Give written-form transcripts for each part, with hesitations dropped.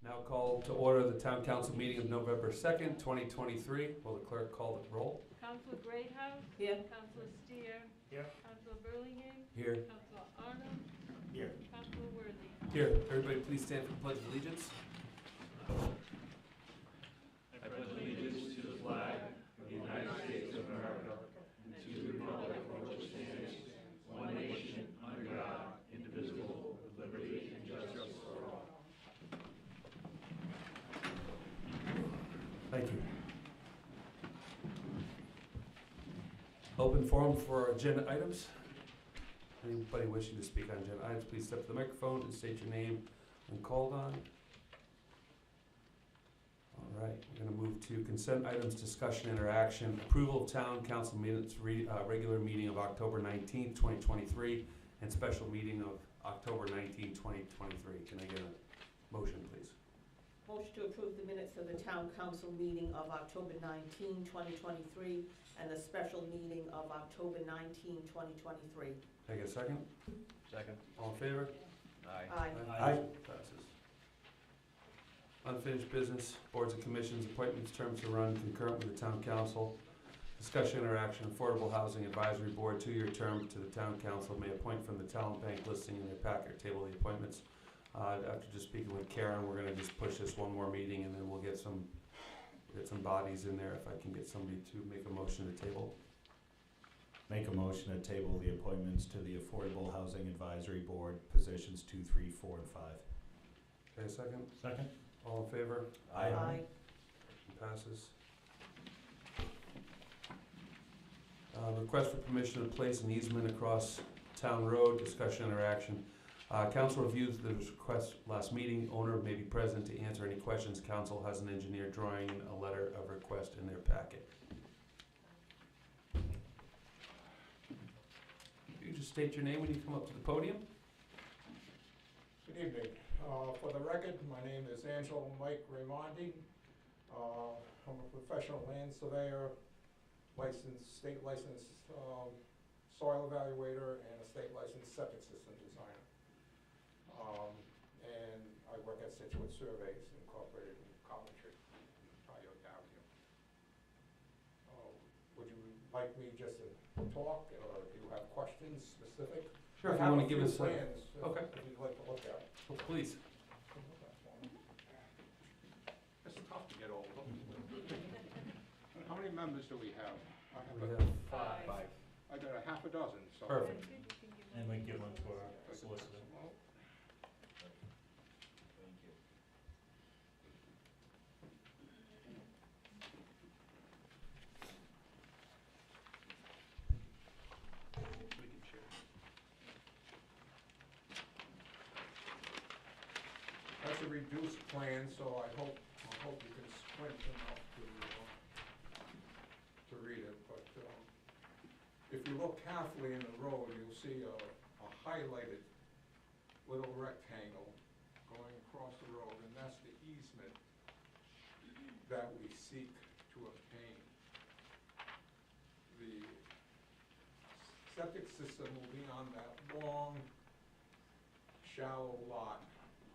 Now call to order the Town Council meeting of November 2nd, 2023. Will the clerk call the roll? Councilor Greathouse? Here. Councilor Steer? Here. Councilor Burlingame? Here. Councilor Arnold? Here. Councilor Worthy? Here. Everybody please stand for the Pledge of Allegiance. I pledge allegiance to the flag of the United States of America and to the republic for which it stands, one nation, under God, indivisible, with liberty and justice for all. Thank you. Open forum for agenda items. Anybody wishing to speak on agenda items, please step to the microphone and state your name when called on. All right, we're going to move to consent items, discussion, interaction, approval of town council minutes, regular meeting of October 19th, 2023, and special meeting of October 19th, 2023. Can I get a motion, please? Motion to approve the minutes of the town council meeting of October 19, 2023, and the special meeting of October 19, 2023. Can I get a second? Second. All in favor? Aye. Aye. Passes. Unfinished business, boards and commissions, appointments, terms to run concurrent with the town council. Discussion, interaction, Affordable Housing Advisory Board, 2-year term to the town council may appoint from the talent bank listing in their packet, table the appointments. After just speaking with Karen, we're gonna just push this one more meeting and then we'll get some bodies in there. If I can get somebody to make a motion to table. Make a motion to table the appointments to the Affordable Housing Advisory Board, positions 2, 3, 4, and 5. Okay, a second? Second. All in favor? Aye. Passes. Request for permission to place an easement across town road, discussion, interaction. Council reviews the request last meeting. Owner may be present to answer any questions. Council has an engineer drawing a letter of request in their packet. You just state your name when you come up to the podium. Good evening. For the record, my name is Angelo Mike Raimondi. I'm a professional land surveyor, state licensed soil evaluator, and a state licensed septic system designer. And I work at Situate Surveys Incorporated in Coventry, Pioneer Avenue. Would you like me just to talk, or do you have questions specific? Sure, if I you want have to a give few us plans, okay. if you'd like to look at. Well, please. It's tough to get all of them. How many members do we have? We have Five. I got a half a dozen, so. Perfect. And we give one to our solicitor. We can share. That's a reduced plan, so I hope you can squint enough to read it, but if you look carefully in the road, you'll see a highlighted little rectangle going across the road, and that's the easement that we seek to obtain. The septic system will be on that long, shallow lot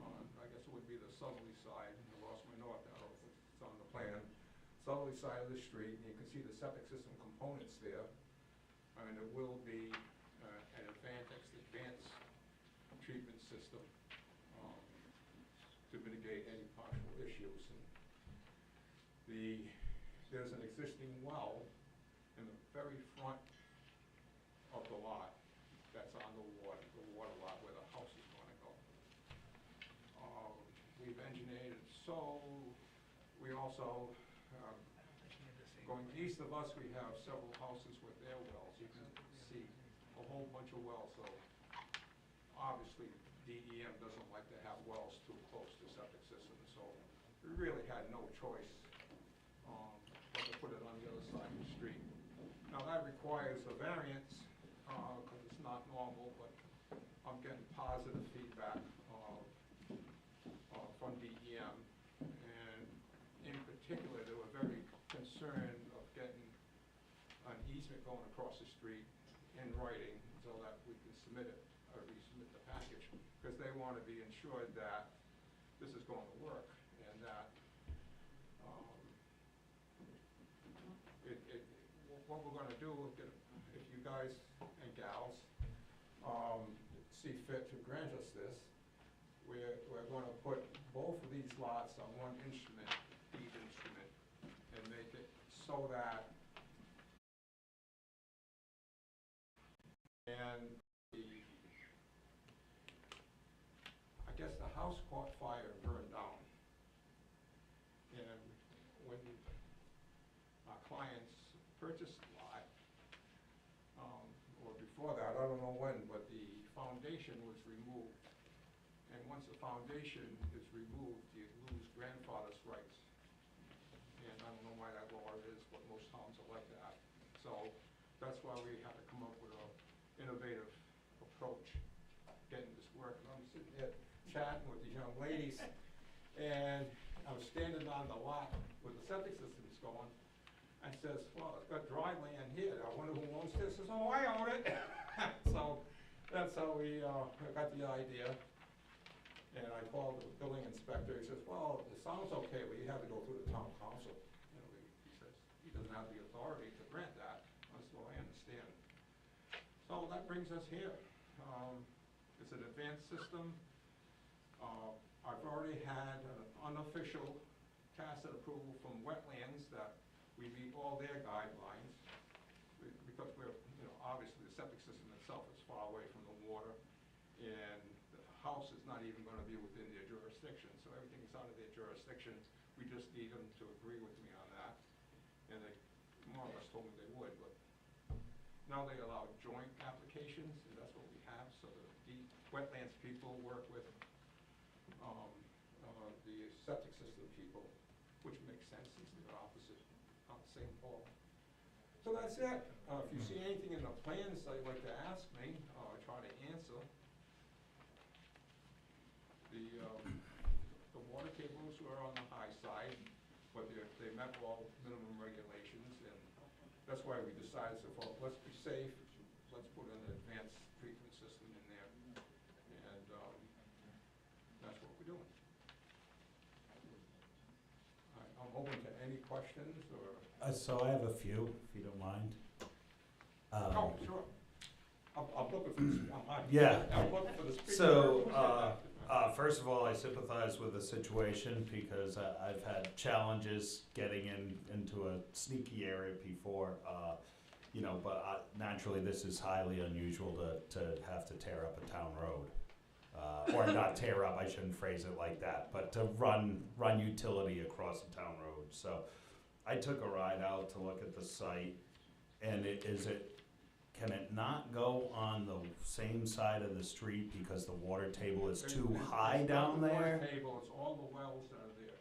on, I guess it would be the southerly side, I lost my north arrow, it's on the plan, southerly side of the street, and you can see the septic system components there. And it will be an advanced treatment system to mitigate any partial issues. And there's an existing well in the very front of the lot that's on the water lot where the house is going to go. We've engineered it so we also, going east of us, we have several houses with their wells. You can see a whole bunch of wells, so obviously DEM doesn't like to have wells too close to septic systems, so we really had no choice but to put it on the other side of the street. Now that requires a variance because it's not normal, but I'm getting positive feedback from DEM, and in particular they were very concerned of getting an easement going across the street in writing so that we can submit it, or resubmit the package, because they want to be ensured that this is going to work. what we're gonna do, if you guys and gals, see fit to grant us this, we're gonna put both of these lots on one instrument, deed instrument, and make it so that, and I guess the house caught fire and burned down. And when our clients purchased the lot, or before that, I don't know when, but the foundation was removed. And once the foundation is removed, you lose grandfather's rights. And I don't know why that law is, but most towns are like that. So that's why we have to come up with an innovative approach, getting this working. I'm sitting here chatting with the young ladies, and I was standing on the lot where the septic system's going, and says, well, it's got dry land here, I wonder who owns this? I says, oh, I own it. So that's how we got the idea. And I called the building inspector, he says, well, it sounds okay, but you have to go through the town council. You know, he says, he doesn't have the authority to grant that. I said, well, I understand. So that brings us here. It's an advanced system. I've already had an unofficial tacit approval from wetlands that we meet all their guidelines, because we're, you know, obviously the septic system itself is far away from the water, and the house is not even gonna be within their jurisdiction, so everything is out of their jurisdiction. We just need them to agree with me on that, and they more or less told me they would, but now they allow joint applications, and that's what we have, so the wetlands people work with the septic system people, which makes sense since they're opposite, on the same pole. So that's it. If you see anything in the plans that you'd like to ask me, try to answer. The water tables were on the high side, but they met all minimum regulations, and that's why we decided, so let's be safe, let's put an advanced treatment system in there, and that's what we're doing. I'm open to any questions, or? So I have a few, if you don't mind. Oh, sure. I'm looking for the, Yeah. I'm looking for the speaker. So, first of all, I sympathize with the situation because I've had challenges getting into a sneaky area before, you know, but naturally this is highly unusual to have to tear up a town road. Or not tear up, I shouldn't phrase it like that, but to run utility across a town road. So I took a ride out to look at the site, and can it not go on the same side of the street because the water table is too high down there? It's not the water table, it's all the wells that are there.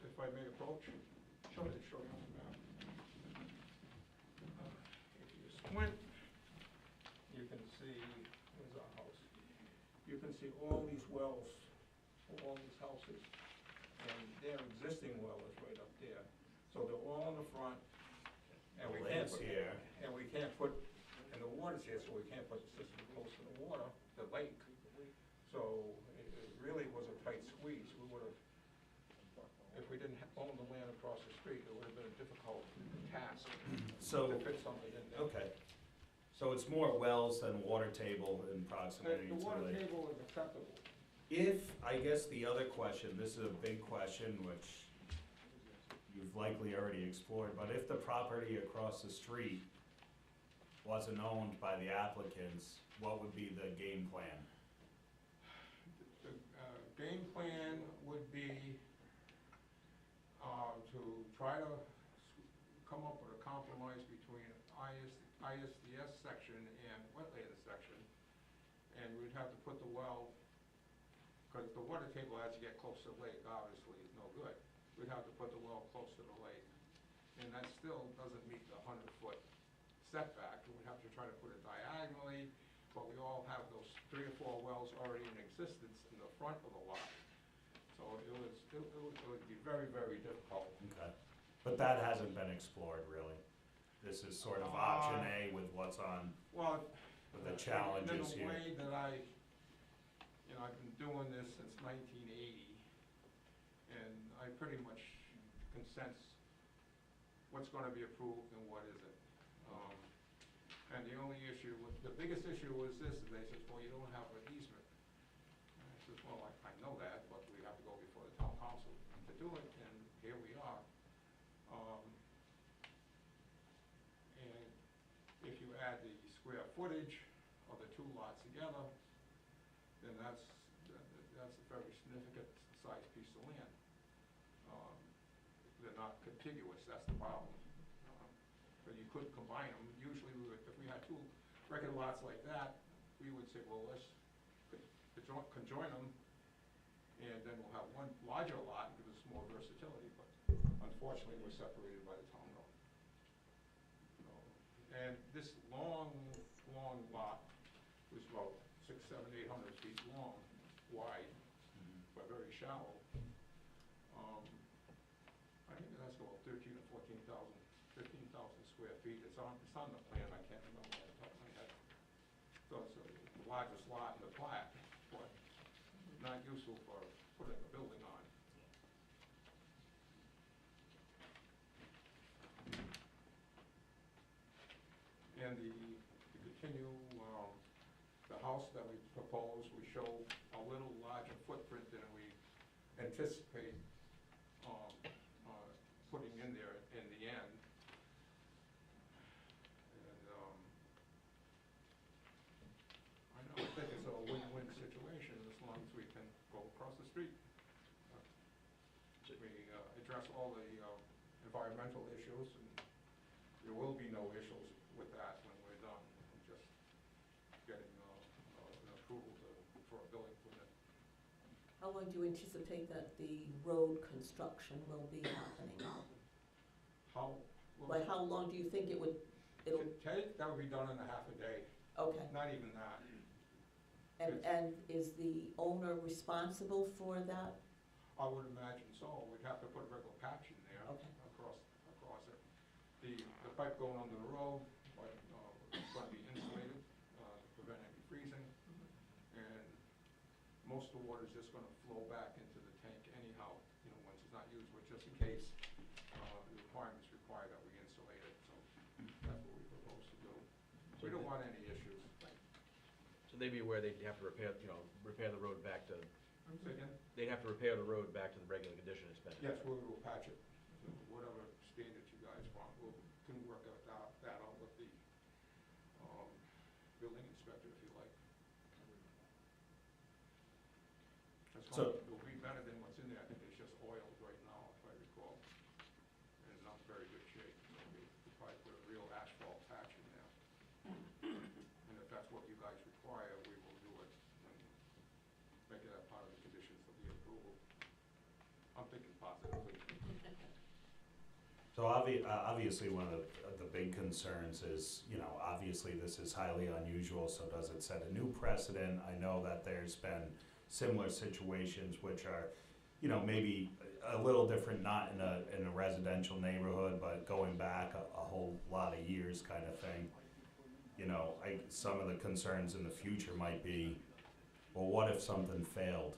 If I may approach, show you on the map. If you squint, you can see, here's our house. You can see all these wells, all these houses, and their existing well is right up there. So they're all in the front, and we can't put, and we can't put, and the water's here, so we can't put the system close to the water, the lake. So it really was a tight squeeze. We would have, if we didn't own the land across the street, it would have been a difficult task to fit something in there. Okay. So it's more wells than water table in proximity to The the water lake. table is acceptable. I guess the other question, this is a big question, which you've likely already explored, but if the property across the street wasn't owned by the applicants, what would be the game plan? The game plan would be to try to come up with a compromise between ISDS section and wetlands section, and we'd have to put the well, because the water table as you get close to the lake obviously is no good. We'd have to put the well close to the lake, and that still doesn't meet the 100-foot setback. We'd have to try to put it diagonally, but we all have those 3 or 4 wells already in existence in the front of the lot. So it would be very, very difficult. Okay. But that hasn't been explored, really? This is sort of option A with what's on, Well, with the challenges in here. a way that I've been doing this since 1980, and I pretty much can sense what's gonna be approved and what isn't. And the only issue, the biggest issue was this, and they said, well, you don't have an easement. And I said, well, I know that, but we have to go before the town council to do it, and here we are. And if you add the square footage of the two lots together, then that's a very significant sized piece of land. They're not contiguous, that's the problem. But you could combine them. Usually, if we had two regular lots like that, we would say, well, let's conjoin them, and then we'll have one larger lot and give us more versatility. But unfortunately, we're separated by the town road. And this long lot was about 600, 700, 800 feet long, wide, but very shallow. I think it has about 13,000 or 15,000 square feet. It's on the plan. I can't remember off the top of my head. So it's the largest lot in the plat, but not useful for putting a building on. And to continue, the house that we propose, we show a little larger footprint than we anticipate putting in there in the end. And I think it's a win-win situation as long as we can go across the street. We address all the environmental issues, and there will be no issues with that when we're done. Just getting an approval for a building permit. How long do you anticipate that the road construction will be happening? Like, how long do you think it'll take? That would be done in a half a day. Okay. Not even that. And is the owner responsible for that? I would imagine so. We'd have to put a regular patch in there. Okay. Across it. The pipe going under the road, but it's going to be insulated to prevent any freezing. And most of the water is just going to flow back into the tank anyhow, once it's not used, but just in case the requirements require that we insulate it. So that's what we propose to do. We don't want any issues. So they'd be aware they'd have to repair the road back to, Say again? they'd have to repair the road back to the regular condition it's been in. Yes, we will patch it, whatever standards you guys want. We can work that out with the building inspector if you like. It'll be better than what's in there. I think it's just oiled right now, if I recall, and not very good shape. We'll probably put a real asphalt patch in there. And if that's what you guys require, we will do it and make it a part of the conditions of the approval. I'm thinking positively. So obviously, one of the big concerns is, obviously this is highly unusual, so does it set a new precedent? I know that there's been similar situations which are, maybe a little different, not in a residential neighborhood, but going back a whole lot of years kind of thing. Some of the concerns in the future might be, well, what if something failed,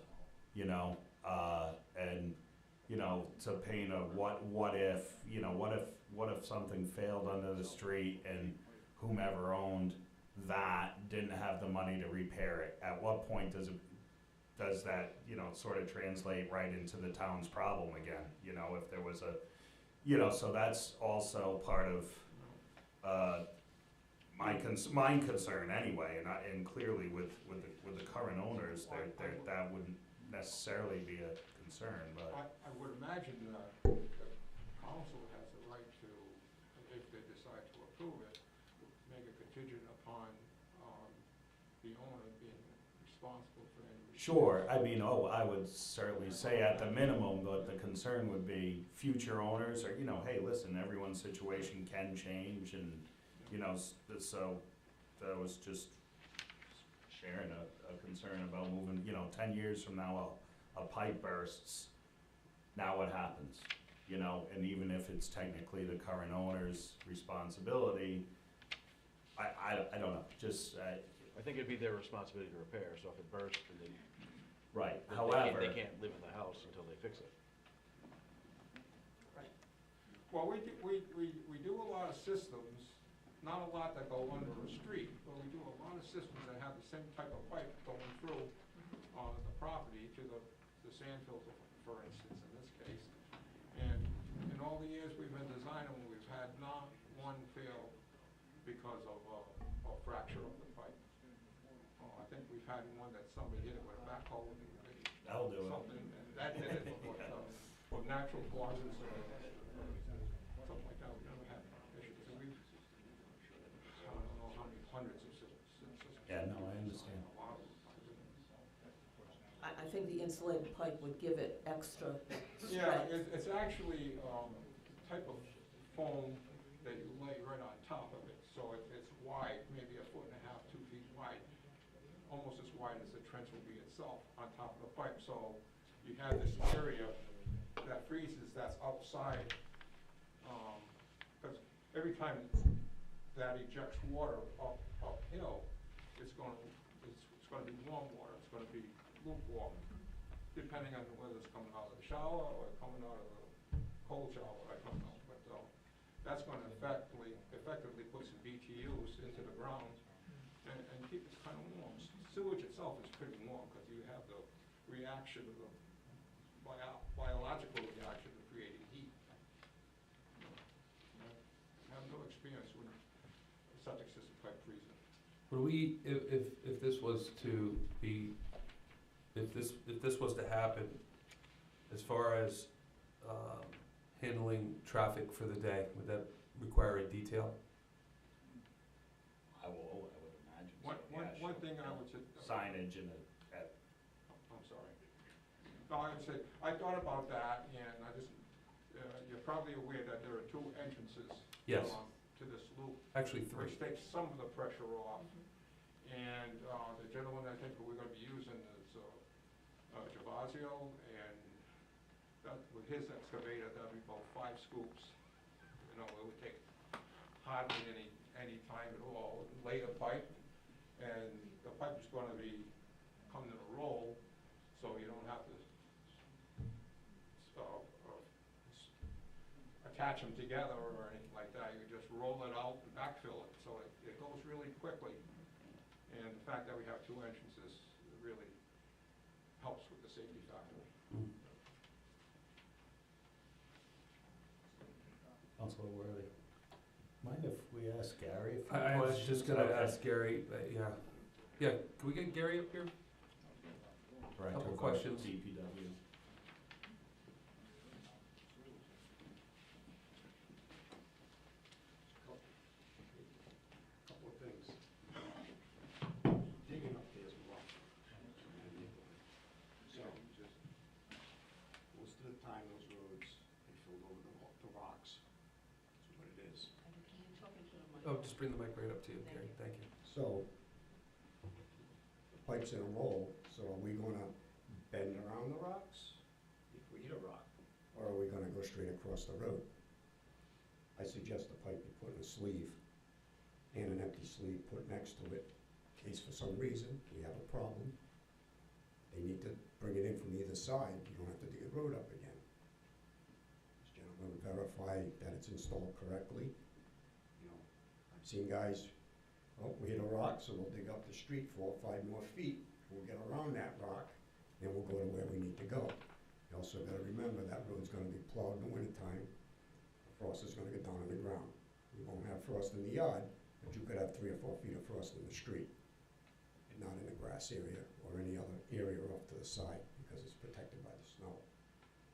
and to paint a what if something failed under the street and whomever owned that didn't have the money to repair it? At what point does that sort of translate right into the town's problem again? If there was so that's also part of my concern anyway, and clearly with the current owners, that wouldn't necessarily be a concern, but I would imagine the council has the right to, if they decide to approve it, make it contingent upon the owner being responsible for any. sure. I would certainly say at the minimum, but the concern would be future owners, or hey, listen, everyone's situation can change, and so that was just sharing a concern about moving. 10 years from now, a pipe bursts. Now what happens? And even if it's technically the current owner's responsibility, I don't know. Just I think it'd be their responsibility to repair, so if it bursts, then right. they However, they can't live in the house until they fix it. Well, we do a lot of systems not a lot that go under a street, but we do a lot of systems that have the same type of pipe going through the property to the sand filter, for instance, in this case. And in all the years we've been designing, we've had not one fail because of a fracture of the pipe. I think we've had one that somebody hit it with a backhoe and maybe That'll do it. something, and that did it, or natural causes or something like that. We never had issues. And we've, I don't know how many hundreds of systems. Yeah, no, I understand. A lot of them. I think the insulated pipe would give it extra Yeah, strength. it's actually type of foam that you lay right on top of it. So it's wide, maybe 1.5 feet, 2 feet wide, almost as wide as the trench will be itself on top of the pipe. So you have this area that freezes that's outside, because every time that ejects water uphill, it's going to be warm water. It's going to be lukewarm, depending on whether it's coming out of the shower or coming out of the cold shower. I don't know, but that's going to effectively put some BTUs into the ground and keep it kind of warm. Sewage itself is pretty warm because you have the reaction of the biological reaction of creating heat. I have no experience with the septic system pipe freezing. Would we, if this was to be, if this was to happen, as far as handling traffic for the day, would that require a detail? I would imagine so, One thing I would say. Signage and I'm sorry. No, I would say, I thought about that, and I just, you're probably aware that there are 2 entrances. Yes. To this loop. Actually, 3. Which takes some of the pressure off. And the gentleman I think we're gonna be using is Javazio, and that, with his excavator, that'll be about 5 scoops. You know, it would take hardly any time at all. Lay the pipe, and the pipe is gonna be coming in a roll, so you don't have to attach them together or anything like that. You just roll it out and backfill it, so it goes really quickly. And the fact that we have 2 entrances really helps with the safety factor. Councilor Worthy. Mind if we ask Gary a few I was questions? just gonna Okay. ask Gary, yeah. Yeah, can we get Gary up here? Director Couple of questions. DPW. Couple of things. Digging up there is rough. So, most of the time, those roads, they filled over the rocks. That's what it is. Oh, just bring the mic right up to you, Gary, thank you. So, the pipe's in a roll, so are we gonna bend around the rocks if we hit a rock? Or are we gonna go straight across the road? I suggest the pipe be put in a sleeve and an empty sleeve put next to it, in case for some reason we have a problem. They need to bring it in from either side, you don't have to dig the road up again. This gentleman will verify that it's installed correctly. You know, I've seen guys, oh, we hit a rock, so we'll dig up the street 4 or 5 more feet, we'll get around that rock, then we'll go to where we need to go. You also gotta remember that road's gonna be plowed in the wintertime, the frost is gonna get down on the ground. We won't have frost in the yard, but you could have 3 or 4 feet of frost in the street, and not in the grass area or any other area off to the side, because it's protected by the snow.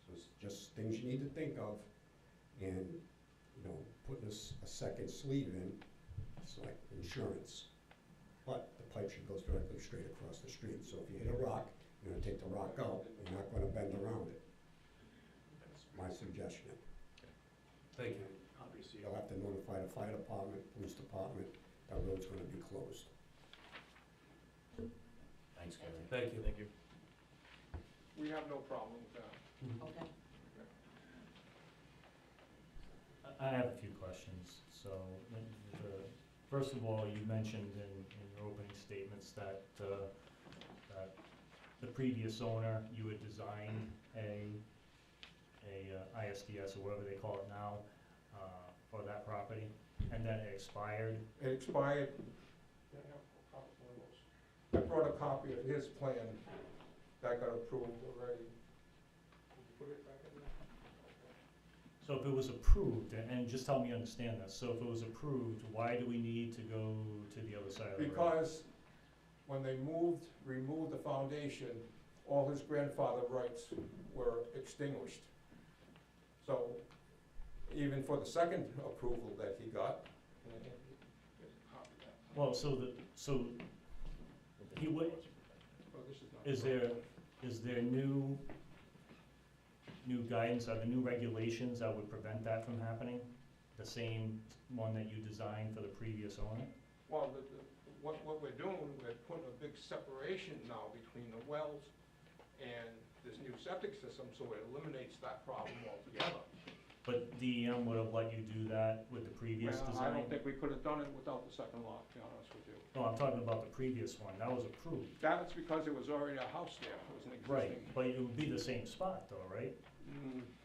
So it's just things you need to think of, and, you know, putting a second sleeve in, it's like insurance. But the pipe should go directly straight across the street, so if you hit a rock, you're gonna take the rock out, you're not gonna bend around it. That's my suggestion. Thank you. Obviously, you'll have to notify the fire department, police department, that road's gonna be closed. Thanks, Gary. Thank you. Thank you. We have no problem with that. Okay. I have a few questions. So, first of all, you mentioned in your opening statements that that the previous owner, you had designed a ISDS, or whatever they call it now, for that property. And then it expired? It expired. I have a copy of one of those. I brought a copy of his plan that got approved already. Can you put it back in there? So if it was approved, and just help me understand this, so if it was approved, why do we need to go to the other side of the road? Because when they removed the foundation, all his grandfather rights were extinguished. So even for the second approval that he got, Well, so he would, oh, this is not. is there new guidance, are there new regulations that would prevent that from happening? The same one that you designed for the previous owner? Well, what we're doing, we're putting a big separation now between the wells and this new septic system, so it eliminates that problem altogether. But DEM would have let you do that with the previous Well, design? I don't think we could have done it without the second lot, to be honest with you. No, I'm talking about the previous one, that was approved. That's because it was already a house there, it was an existing. Right, but it would be the same spot though, right?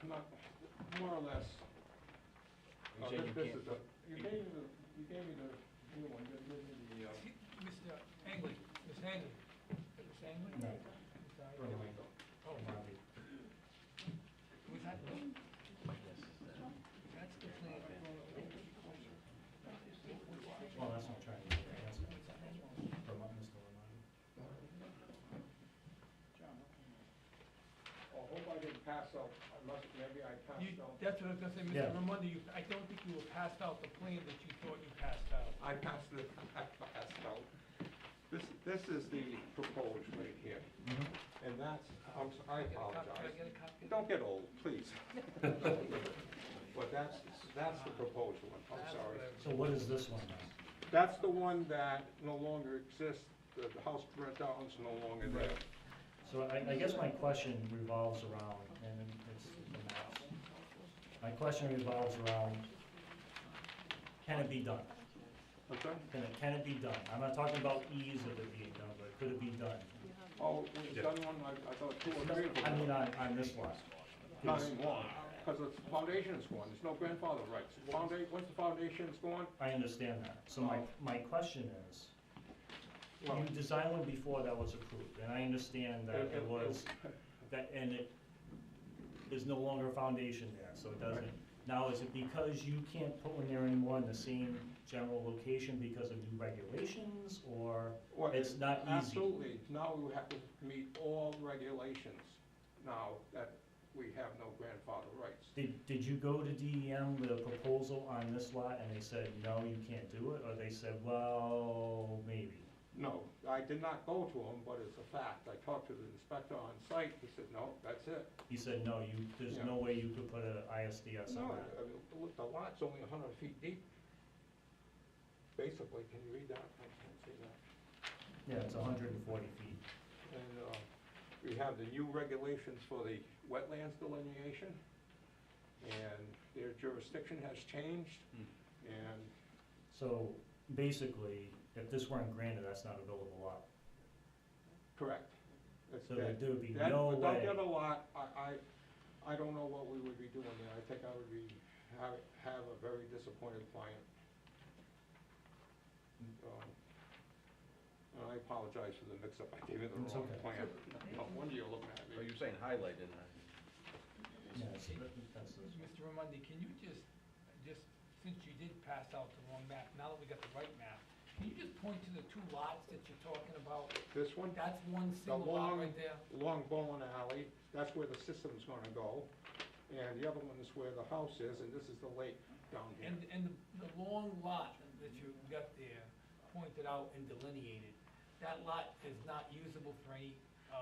Not, more or less. You said you This can't is put, you gave me the new one, you didn't give me the, Mr. Angley, Ms. Angley, Ms. Angley? No. Sorry. Here we go. Oh, Robbie. was that the, that's the plan. Well, that's what I'm trying to get an answer from Mr. Romano. I hope I didn't pass out, maybe I You, passed out. that's what I was gonna say, Yeah. Mr. Raimondo, I don't think you were passed out the plan that you thought you passed out. I passed out. This is the proposed right here, Mm-hmm. and that's, I Can I apologize. get a copy? Don't get old, please. But that's the proposed one, I'm That's sorry. what I- So what is this one now? That's the one that no longer exists, the house burnt out and it's no longer there. So I guess my question revolves around, and it's the maps. My question revolves around, can it be done? Okay? Can it be done? I'm not talking about ease of it being done, but could it be done? Oh, we've done one, I thought two or three of them. I mean, on this lot. Not anymore, because the foundation is gone, there's no grandfather rights. Once the foundation's gone, I understand that. So my question is, well, you designed one before that was approved, and I understand that it was, that, and there's no longer a foundation there, so it doesn't. Now, is it because you can't put one there anymore in the same general location because of new regulations, or well, it's not easy? absolutely, now we have to meet all regulations, now that we have no grandfather rights. Did you go to DEM with a proposal on this lot, and they said, no, you can't do it, or they said, well, maybe? No, I did not go to him, but it's a fact. I talked to the inspector on site, he said, no, that's it. He said, no, there's Yeah. no way you could put a ISDS No, on that. I mean, look, the lot's only 100 feet deep. Basically, can you read that? I can't see that. Yeah, it's 140 feet. And we have the new regulations for the wetlands delineation, and their jurisdiction has changed, and So, basically, if this weren't granted, that's not a buildable lot. correct. It's So that- there would be that- no without way. the other lot, I don't know what we would be doing there. I think I would have a very disappointed client. And I apologize for the mix-up, I gave you the It's wrong okay. plan. No wonder you're looking at oh, me. you're saying highlighted, Yeah, so that's this. Mr. Raimondo, can you just, since you did pass out the wrong map, now that we got the right map, can you just point to the two lots that you're talking about? This one, That's one the single lot right there? long bowling alley, that's where the system's gonna go. And the other one is where the house is, and this is the lake down here. And the long lot that you got there, pointed out and delineated, that lot is not usable for any,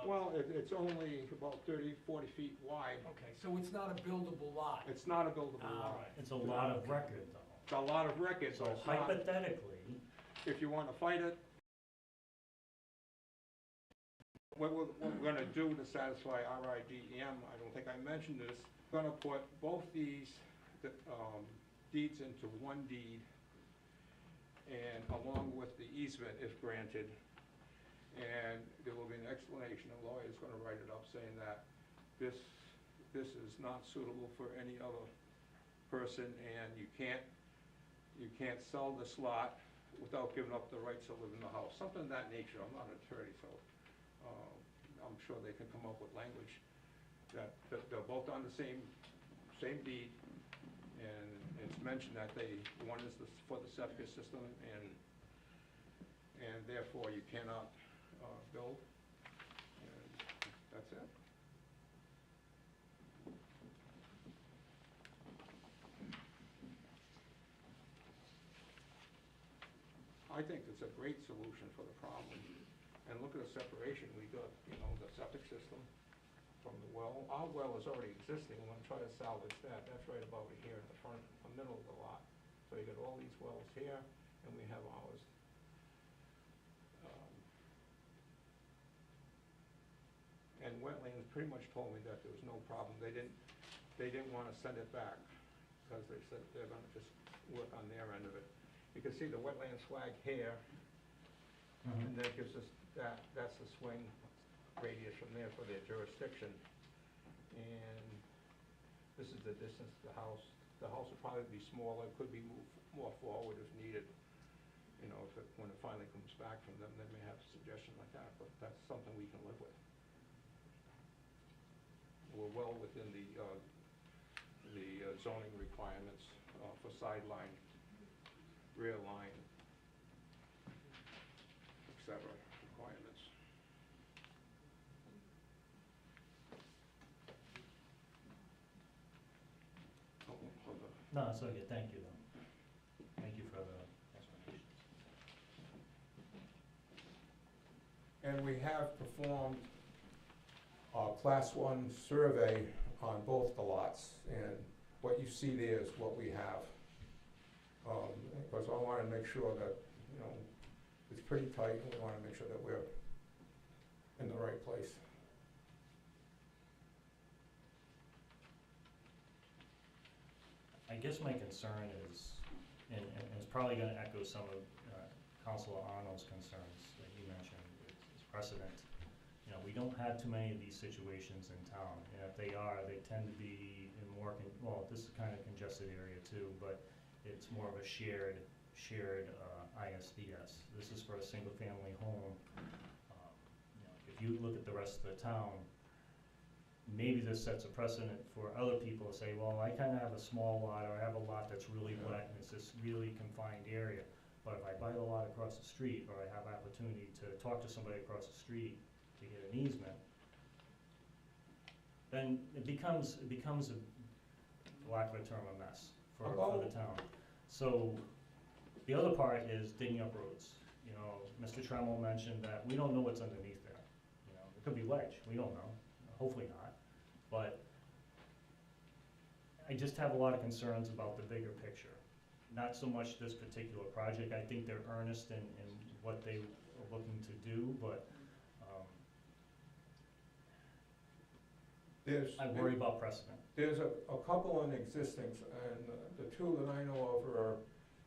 Well, it's only about 30, 40 feet wide. okay, so it's not a buildable lot? It's not a buildable All lot. right. It's a lot of record, though. It's a lot of records, So but it's not, hypothetically, if you wanna fight it, what we're gonna do to satisfy RIDEM, I don't think I mentioned this, we're gonna put both these deeds into one deed, and along with the easement if granted, and there will be an explanation, a lawyer's gonna write it up saying that this is not suitable for any other person, and you can't you can't sell this lot without giving up the rights to live in the house, something of that nature. I'm not an attorney, so, I'm sure they can come up with language that they're both on the same deed, and it's mentioned that one is for the septic system, and therefore you cannot, build, and that's it. I think it's a great solution for the problem. And look at the separation we got, you know, the septic system from the well. Our well is already existing, we're gonna try to salvage that. That's right about here in the front, the middle of the lot. So you got all these wells here, and we have ours. And Wetlands pretty much told me that there was no problem. They didn't wanna send it back, because they said they're gonna just work on their end of it. You can see the wetlands flag here, and that gives us, that's the swing radius from there for their jurisdiction. And this is the distance to the house. The house will probably be smaller, could be moved more forward if needed. You know, when it finally comes back from them, they may have a suggestion like that, but that's something we can live with. We're well within the zoning requirements for sideline, rear line, et cetera, requirements. No, it's okay, thank you though. Thank you for the explanation. And we have performed a Class 1 survey on both the lots, and what you see there is what we have. Because I want to make sure that, you know, it's pretty tight, and we want to make sure that we're in the right place. I guess my concern is, and it's probably gonna echo some of Councilor Arnold's concerns that you mentioned, is precedent. You know, we don't have too many of these situations in town, and if they are, they tend to be in more, well, this is kind of congested area too, but it's more of a shared ISDS. This is for a single-family home. You know, if you look at the rest of the town, maybe this sets a precedent for other people to say, well, I kind of have a small lot, or I have a lot that's really wet, and it's this really confined area. But if I buy the lot across the street, or I have opportunity to talk to somebody across the street to get an easement, then it becomes a, for lack of a term, a mess for the town. So the other part is digging up roads. You know, Mr. Tremel mentioned that we don't know what's underneath there. You know, it could be ledge, we don't know, hopefully not. But I just have a lot of concerns about the bigger picture. Not so much this particular project. I think they're earnest in what they are looking to do, but I worry about precedent. There's a couple in existence, and the two that I know of are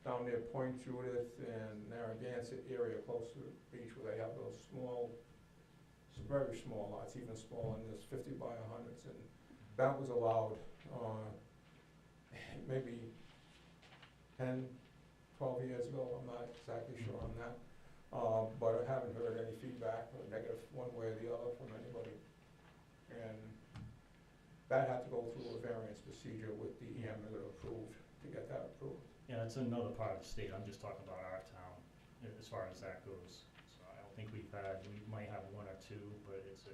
down near Point Judith and Narragansett area close to the beach, where they have those small, very small lots, even smaller than this, 50 by 100s, and that was allowed maybe 10, 12 years ago. I'm not exactly sure on that, but I haven't heard any feedback or negative one way or the other from anybody. And that had to go through a variance procedure with DEM that approved, to get that approved. Yeah, that's another part of the state. I'm just talking about our town as far as that goes. So I don't think we might have one or two, but it's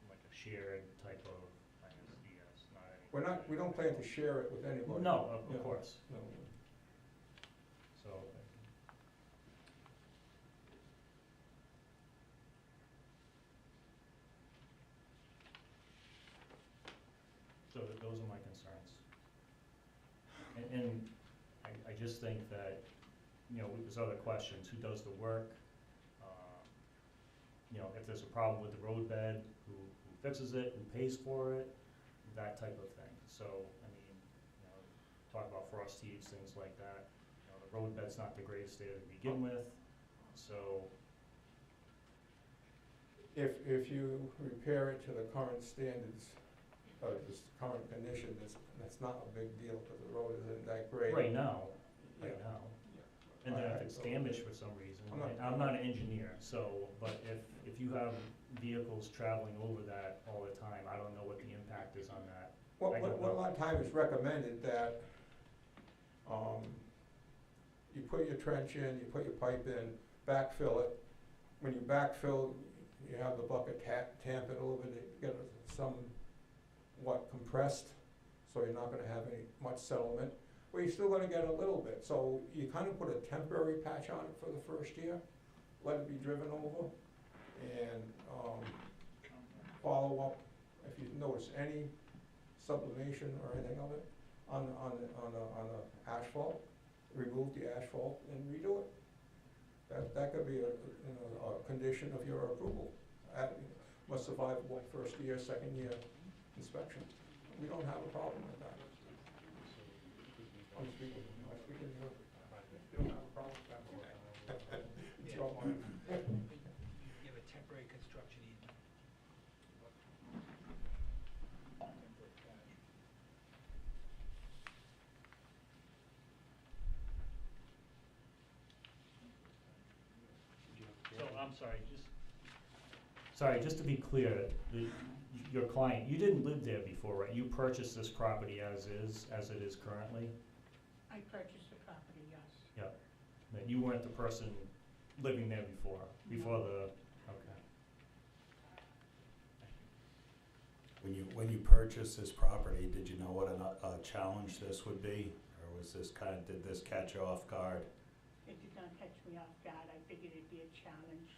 like a shared type of ISDS, not any. We don't plan to share it with anybody. No, of Yeah. course. No. So those are my concerns. And I just think that, you know, there's other questions. Who does the work? You know, if there's a problem with the roadbed, who fixes it, who pays for it, that type of thing. So, I mean, you know, talk about frost heaves, things like that. You know, the roadbed's not the greatest state to begin with, so. If you repair it to the current standards, this current condition, that's not a big deal, because the road isn't that great. Right now, right Yeah. now. Yeah. And then if Alright, it's so- damaged for some reason, I'm not- and I'm not an engineer, so, but if you have vehicles traveling over that all the time, I don't know what the impact is on that. Well, I don't what a know. lot of times it's recommended that, you put your trench in, you put your pipe in, backfill it. When you backfill, you have the bucket tamp it a little bit, get it somewhat compressed, so you're not gonna have much settlement. Well, you're still gonna get a little bit, so you kind of put a temporary patch on it for the first year, let it be driven over, and, follow up if you notice any sublimation or anything of it on the asphalt, remove the asphalt and redo it. That could be a condition of your approval. Must survive what, first year, second year inspection. We don't have a problem with that. I'm speaking here. We don't have a problem with that. It's your mind. You have a temporary construction easement. So, I'm sorry, just to be clear, your client, you didn't live there before, right? You purchased this property as it is currently? I purchased the property, yes. That you weren't the person living there before the, okay. When you purchased this property, did you know what a challenge this would be? Or was this did this catch you off guard? It did not catch me off guard. I figured it'd be a challenge.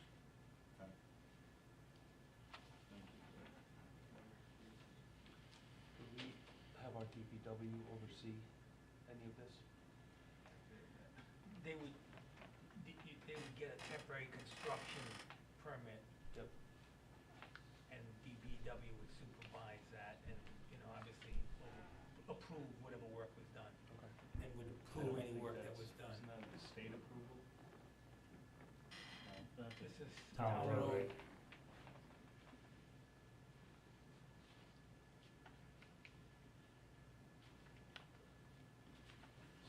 Do we have our DPW oversee any of this? They would get a temporary construction permit. Yep. And DPW would supervise that and, obviously approve whatever work was done. Okay. And would approve any work that was done. Isn't that the state approval? This is Town road, right?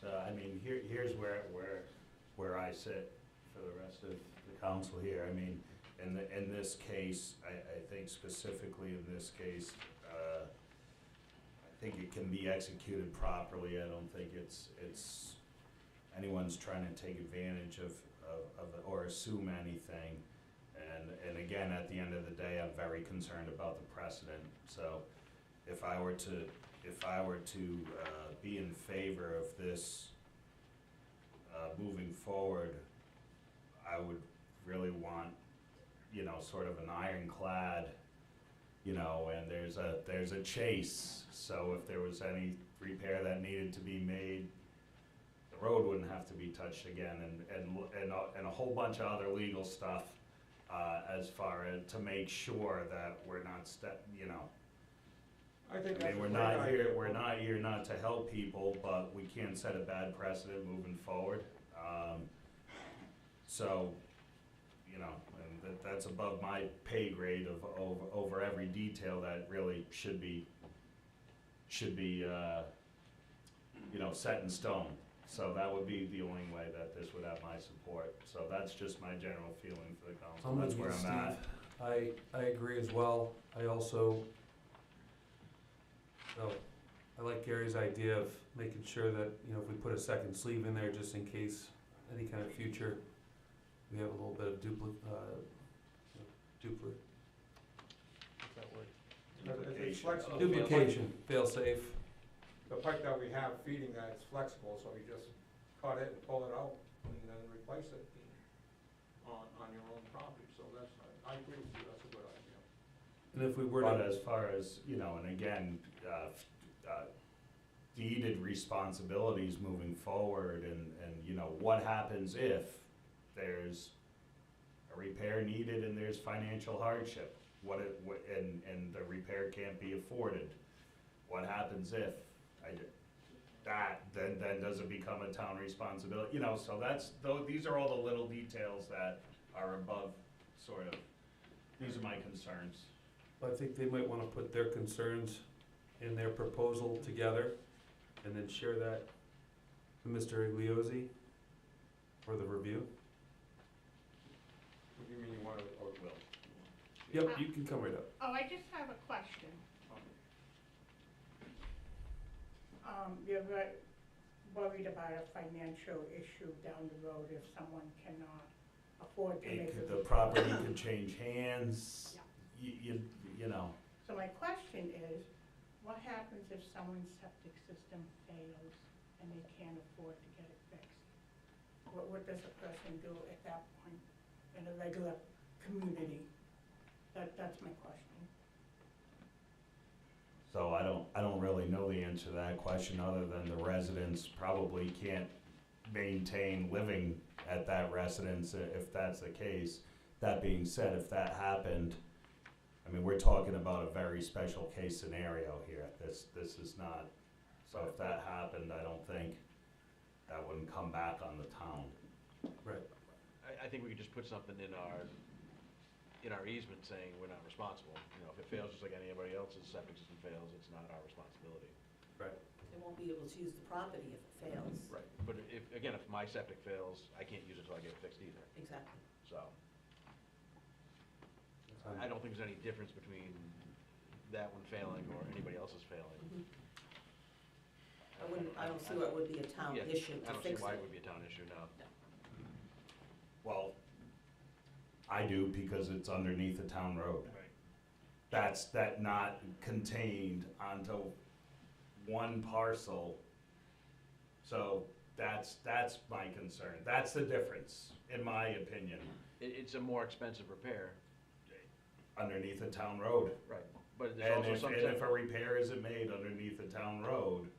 So, I mean, here's where I sit for the rest of the council here. I mean, in this case, I think specifically in this case, I think it can be executed properly. I don't think it's anyone's trying to take advantage of it or assume anything. And again, at the end of the day, I'm very concerned about the precedent. So if I were to be in favor of this moving forward, I would really want, sort of an ironclad, and there's a chase. So if there was any repair that needed to be made, the road wouldn't have to be touched again, and a whole bunch of other legal stuff as far as to make sure that we're not I think I that's mean, a we're great not idea. here, we're not here not to help people, but we can't set a bad precedent moving forward. So, and that's above my pay grade of over every detail that really should be, set in stone. So that would be the only way that this would have my support. So that's just my general feeling for the council. I'm That's with where you, I'm at. Steve. I agree as well. I also, I like Gary's idea of making sure that, if we put a second sleeve in there, just in case any kind of future, we have a little bit of duplicate. What's that word? It's flexible. Duplication, fail-safe. The pipe that we have feeding that is flexible, so you just cut it and pull it out and then replace it on your own property. So I agree with you, that's a good idea. And if we were But to, as far as, and again, deeded responsibilities moving forward and what happens if there's a repair needed and there's financial hardship? And the repair can't be afforded? What happens if then does it become a town responsibility? So these are all the little details that are above these are my concerns. I think they might wanna put their concerns in their proposal together, and then share that Mr. Igliozzi for the review. What do you mean you want to, or will? Yep, you can come right up. Oh, I just have a question. You're worried about a financial issue down the road if someone cannot afford to make The a... property could change hands, you know. So my question is, what happens if someone's septic system fails and they can't afford to get it fixed? What does a person do at that point in a regular community? That's my question. So I don't really know the answer to that question, other than the residents probably can't maintain living at that residence if that's the case. That being said, if that happened, I mean, we're talking about a very special case scenario here. This is not, so if that happened, I don't think that wouldn't come back on the town. Right. I think we could just put something in our easement saying we're not responsible. You know, if it fails just like anybody else's septic system fails, it's not our responsibility. Right. They won't be able to use the property if it fails. Right. But if my septic fails, I can't use it until I get it fixed either. Exactly. So, I don't think there's any difference between that one failing or anybody else's failing. Mhm. I don't see why it would be a town Yeah, issue I to don't see fix why it. it would be a town issue, no. Well, I do, because it's underneath a town road. Right. That's not contained onto one parcel. So that's my concern. That's the difference, in my opinion, It's a more expensive repair. underneath a town road. Right. But there's And also if, some. and if a repair isn't made underneath a town road,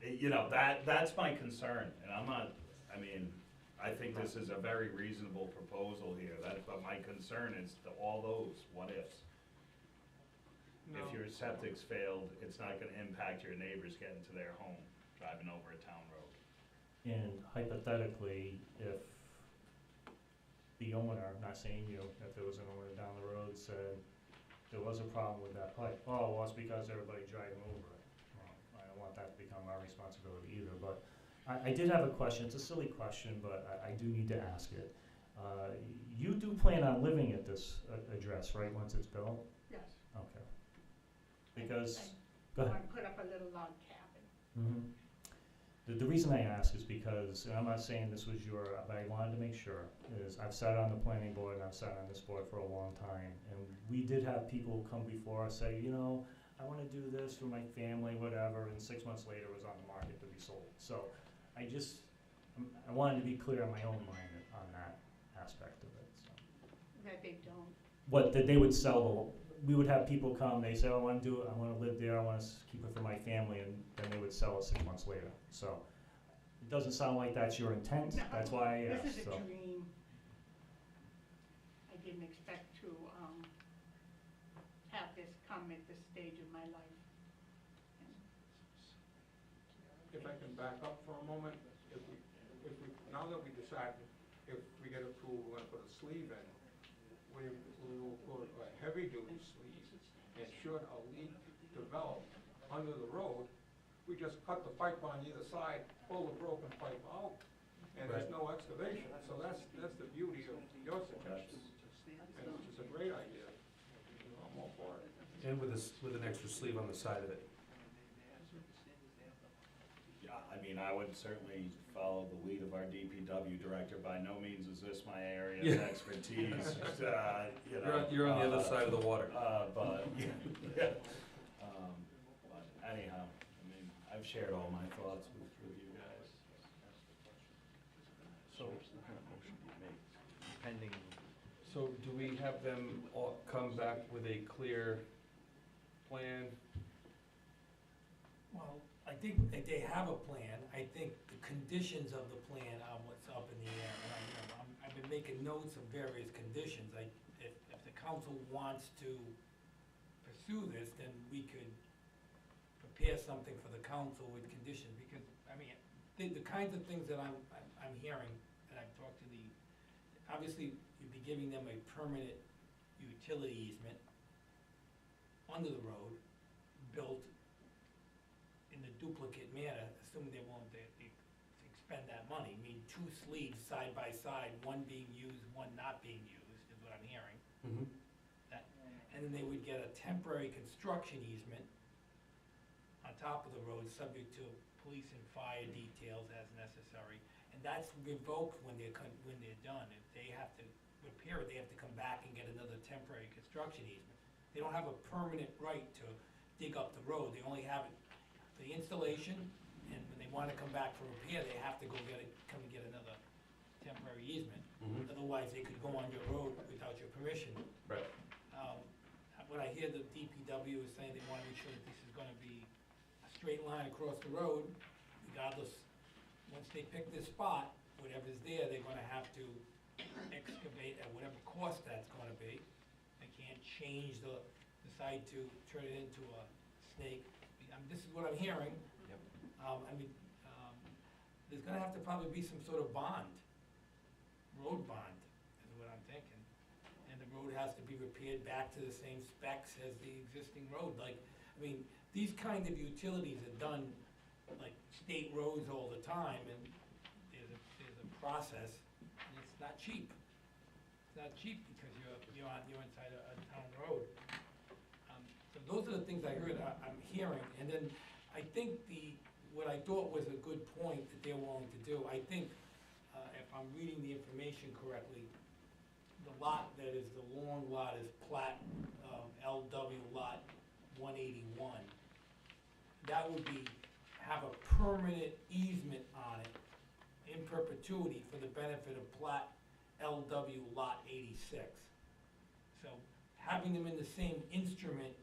you know, that's my concern, and I'm not, I mean, I think this is a very reasonable proposal here, but my concern is all those what ifs. No. If your septic's failed, it's not gonna impact your neighbors getting to their home, driving over a town road. And hypothetically, if the owner, not saying you, if there was an owner down the road said there was a problem with that pipe, oh, well, it's because everybody driving over it. Well, I don't want that to become our responsibility either, but I did have a question. It's a silly question, but I do need to ask it. You do plan on living at this address, right, once it's built? Yes. Okay. Because, I go ahead. want to put up a little log cabin. Mhm. The reason I ask is because, and I'm not saying this was but I wanted to make sure, is I've sat on the planning board and I've sat on this board for a long time, and we did have people come before us say, you know, I wanna do this for my family, whatever, and 6 months later it was on the market to be sold. So I wanted to be clear on my own mind on that aspect of it, so. That they don't. That they would sell, we would have people come, they say, oh, I wanna do it, I wanna live there, I wanna keep it for my family, and then they would sell it 6 months later, so. It doesn't sound like that's your intent, No, that's why I asked, This is so. a dream. I didn't expect to have this come at this stage of my life. If I can back up for a moment, now that we decide, if we get approval, we're gonna put a sleeve in, we will put a heavy-duty sleeve, and should a leak develop under the road, we just cut the pipe on either side, pull the broken pipe out, and there's no excavation, so that's the beauty of your suggestion, and it's a great idea, I'm all for it. And with an extra sleeve on the side of it. Yeah, I mean, I would certainly follow the lead of our DPW director. By no means is this my area of Yeah. expertise. You know, You're on the other side of the water. But, yeah. But anyhow, I mean, I've shared all my thoughts with you guys. So, what kind of motion do you make? Pending, So do we have them all come back with a clear plan? Well, I think that they have a plan. I think the conditions of the plan are what's up in the air. And I've been making notes of various conditions. If the council wants to pursue this, then we could prepare something for the council with conditions, because, I mean, the kinds of things that I'm hearing, and I've talked to obviously, you'd be giving them a permanent utility easement under the road, built in a duplicate manner, assuming they're willing to expend that money. I mean, two sleeves side by side, one being used, one not being used, is what I'm hearing. Mhm. And then they would get a temporary construction easement on top of the road, subject to police and fire details as necessary. And that's revoked when they're done. If they have to repair it, they have to come back and get another temporary construction easement. They don't have a permanent right to dig up the road. They only have it for the installation, and when they wanna come back for repair, they have to come and get another temporary easement. Mhm. Otherwise, they could go on your road without your permission. Right. When I hear the DPW is saying they wanna make sure that this is gonna be a straight line across the road, regardless, once they pick this spot, whatever's there, they're gonna have to excavate at whatever cost that's gonna be. They can't change decide to turn it into a snake. This is what I'm hearing. Yep. There's gonna have to probably be some sort of bond, road bond, is what I'm thinking. And the road has to be repaired back to the same specs as the existing road. These kind of utilities are done like state roads all the time, and there's a process, and it's not cheap. It's not cheap because you're inside a town road. So those are the things I heard, I'm hearing, and then I think what I thought was a good point that they're willing to do, I think, if I'm reading the information correctly, the lot that is the long lot is plat, LW lot 181. That would have a permanent easement on it in perpetuity for the benefit of plat LW lot 86. So having them in the same instrument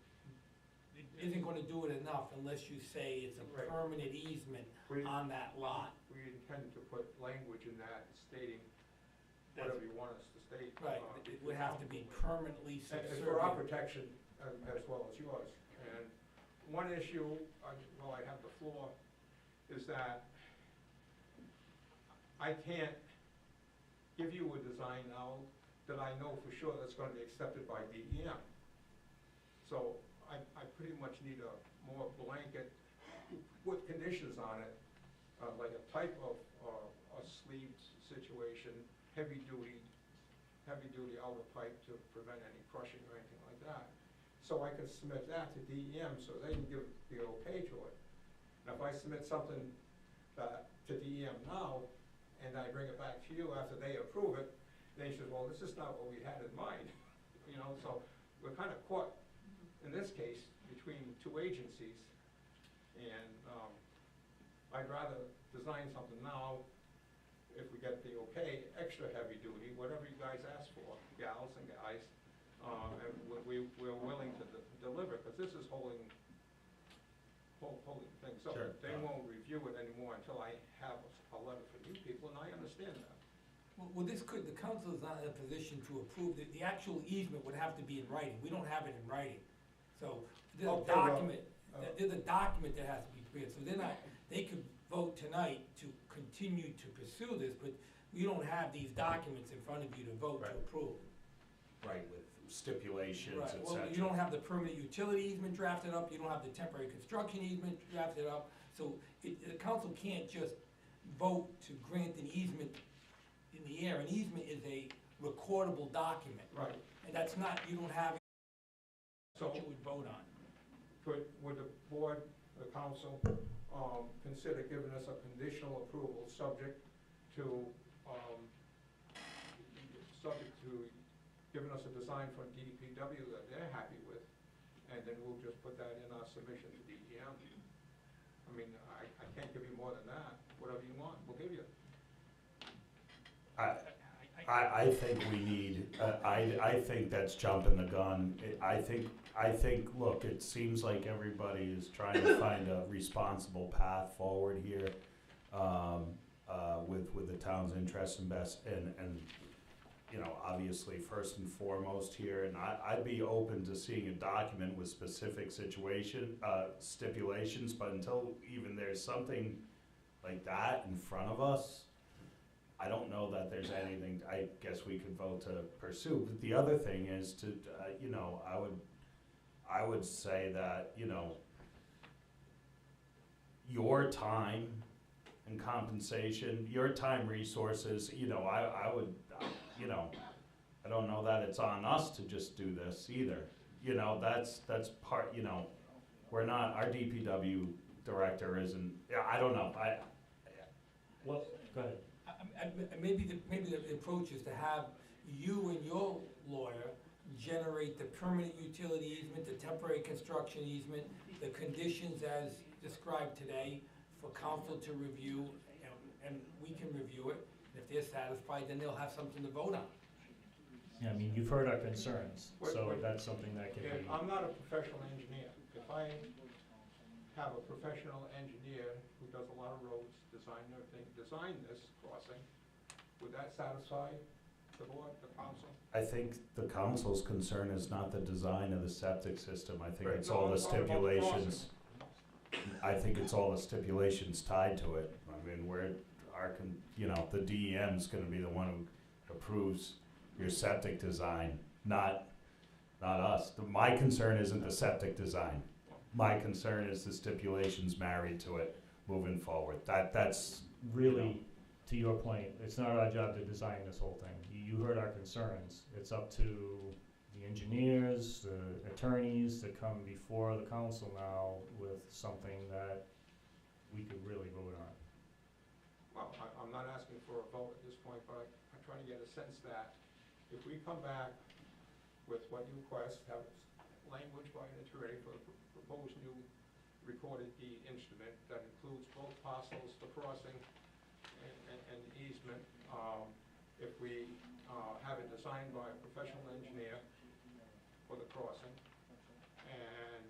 isn't gonna do it enough unless you say it's a Right. permanent easement on that lot. We intend to put language in that stating That's- whatever you want us to state. Right, it would have to be permanently And for our subservient. protection as well as yours. And one issue, while I have the floor, is that I can't give you a design now that I know for sure that's gonna be accepted by DEM. So I pretty much need a more blanket with conditions on it, like a type of, a sleeved situation, heavy duty outer pipe to prevent any crushing or anything like that. So I can submit that to DEM so they can give the okay to it. And if I submit something to DEM now, and I bring it back to you after they approve it, then you say, well, this is not what we had in mind, so we're kind of caught, in this case, between two agencies. And, I'd rather design something now, if we get the okay, extra heavy duty, whatever you guys ask for, gals and guys, and we're willing to deliver, because this is holding things up. Sure. They won't review it anymore until I have a letter from you people, and I understand that. Well, the council is not in a position to approve, the actual easement would have to be in writing, we don't have it in writing. So, there's a Okay, well, document, there's a document that has to be prepared, so they could vote tonight to continue to pursue this, but we don't have these documents in front of you to vote to Right. approve. Right, with stipulations, Right, et well, cetera. you don't have the permanent utility easement drafted up, you don't have the temporary construction easement drafted up, so the council can't just vote to grant an easement in the air. An easement is a recordable document, Right, and that's not, you don't have so what you would vote on. would the board, the council, consider giving us a conditional approval subject to giving us a design from DPW that they're happy with, and then we'll just put that in our submission to DEM. I can't give you more than that. Whatever you want, we'll give you. I think we need, I think that's jumping the gun. I think, look, it seems like everybody is trying to find a responsible path forward here, with the town's interests and best, and, obviously, first and foremost here, and I'd be open to seeing a document with specific stipulations, but until even there's something like that in front of us, I don't know that there's anything, I guess we could vote to pursue. But the other thing is to, I would say that, your time and compensation, your time resources, you know, I would, you know, I don't know that it's on us to just do this either. You know, that's part, you know, we're not, our DPW director isn't, yeah, I don't know, Well, go ahead. Maybe the approach is to have you and your lawyer generate the permanent utility easement, the temporary construction easement, the conditions as described today for council to review, and we can review it. If they're satisfied, then they'll have something to vote on. Yeah, I mean, you've heard our concerns, so Wait. that's something that can be. I'm not a professional engineer. If I have a professional engineer who does a lot of roads, design this crossing, would that satisfy the board, the council? I think the council's concern is not the design of the septic system, I think Right. it's No, all I'm the talking about the stipulations. I think it's all the stipulations tied to it. I mean, you know, the DEM's gonna be the one who approves your septic design, not us. My concern isn't the septic design. My concern is the stipulations married to it moving forward. That's, Really, to your point, it's not our job to design this whole thing. You heard our concerns. It's up to the engineers, the attorneys to come before the council now with something that we could really vote on. Well, I'm not asking for a vote at this point, but I'm trying to get a sense that if we come back with what you request, have language by an attorney for the proposed new recorded deed instrument that includes both parcels, the crossing and easement, if we have it designed by a professional engineer for the crossing, and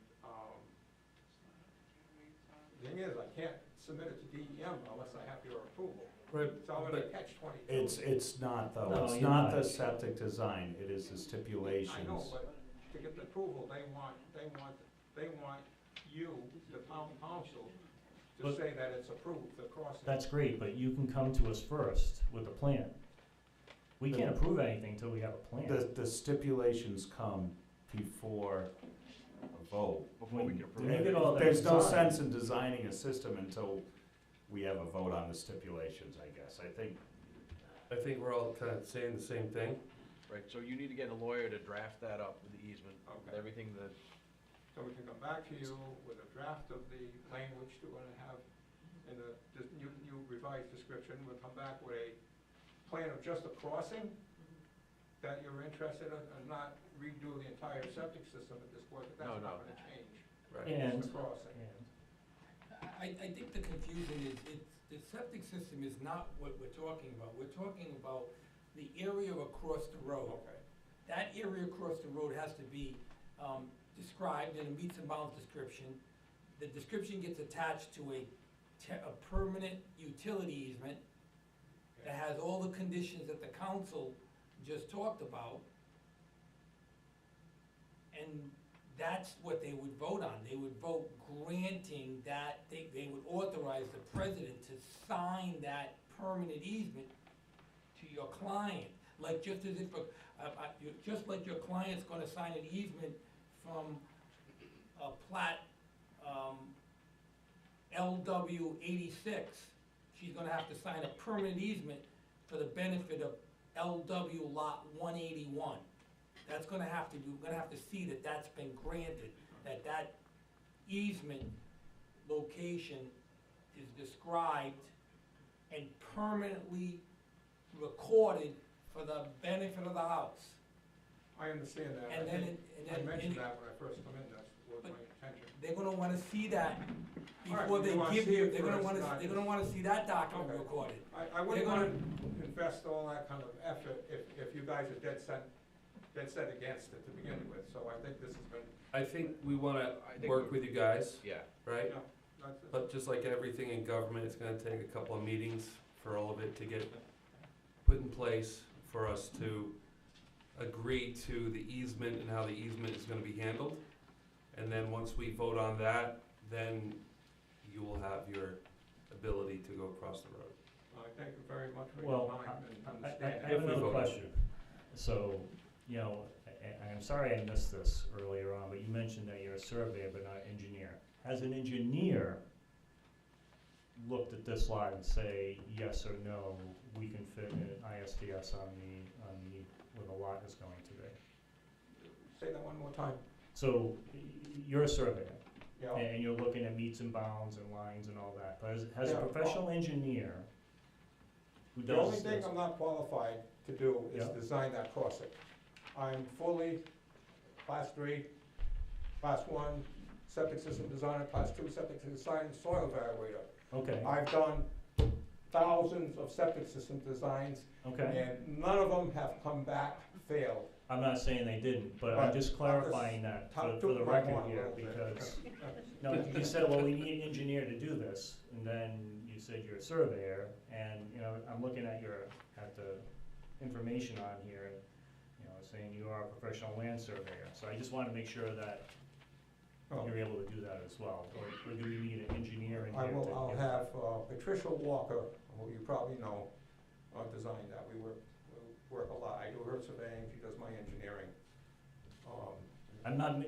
the thing is, I can't submit it to DEM unless I have your approval. Right, So I'm gonna catch 22. it's not though, No, it's you're not not. the septic design, it is the stipulations. I know, but to get the approval, they want you, the town council, to But- say that it's approved, the crossing. That's great, but you can come to us first with a plan. We can't approve anything until we have a plan. The stipulations come before a vote. Before we can approve When you it. get all that There's no design- sense in designing a system until we have a vote on the stipulations, I guess. I think I think we're all kind of saying the same thing. Right, so you need to get a lawyer to draft that up with the easement, with Okay. everything that, So we can come back to you with a draft of the language to have in the new revised description. We'll come back with a plan of just a crossing that you're interested in, and not redo the entire septic system at this point, but that's No, not no. gonna change. Right. And, Just the crossing. I think the confusion is, the septic system is not what we're talking about. We're talking about the area across the road. Okay. That area across the road has to be described in a meets and bounds description. The description gets attached to a permanent utility easement that has all the conditions that the council just talked about. And that's what they would vote on. They would vote granting that, they would authorize the president to sign that permanent easement to your client. Like, just as if, just like your client's gonna sign an easement from a plat, LW 86, she's gonna have to sign a permanent easement for the benefit of LW lot 181. That's gonna have to be, we're gonna have to see that that's been granted, that that easement location is described and permanently recorded for the benefit of the house. I understand that. And I then, think I mentioned that when I first come in, that was my intention. they're gonna wanna see that All right, before they you wanna give see you, it they're gonna first, wanna, not they're gonna just- wanna see that document Okay. recorded. I wouldn't They're wanna invest all that kind of effort if you guys are dead set against it to begin with, so I think this has been, I think we wanna I think work with you guys, yeah. right? yeah, that's it. But just like everything in government, it's gonna take a couple of meetings for all of it to get put in place for us to agree to the easement and how the easement is gonna be handled. And then once we vote on that, then you will have your ability to go across the road. I thank you very much for your well, time and I understanding. have If we another vote on it. question. So, you know, I'm sorry I missed this earlier on, but you mentioned that you're a surveyor but not an engineer. Has an engineer looked at this lot and say yes or no, we can fit an ISTS on where the lot is going to be. Say that one more time. So, you're a surveyor, Yeah. and you're looking at meets and bounds and lines and all that, but has a Yeah, professional engineer who The only does thing this, I'm not qualified to do is Yeah. design that crossing. I'm fully class 3, class 1, septic system designer, class 2 septic system design, soil evaluator. okay, I've done thousands of septic system designs, okay. and none of them have come back failed. I'm not saying they didn't, but I'm But just clarifying that for the record here, because, no, you said, well, we need an engineer to do this, and then you said you're a surveyor, and, you know, I'm looking at the information on here, you know, saying you are a professional land surveyor, so I just wanna make sure that Oh. you're able to do that as well, or do we need an engineer in here to I'll get have Patricia Walker, who you probably know, design that. We work a lot. I do her surveying, she does my engineering. I'm not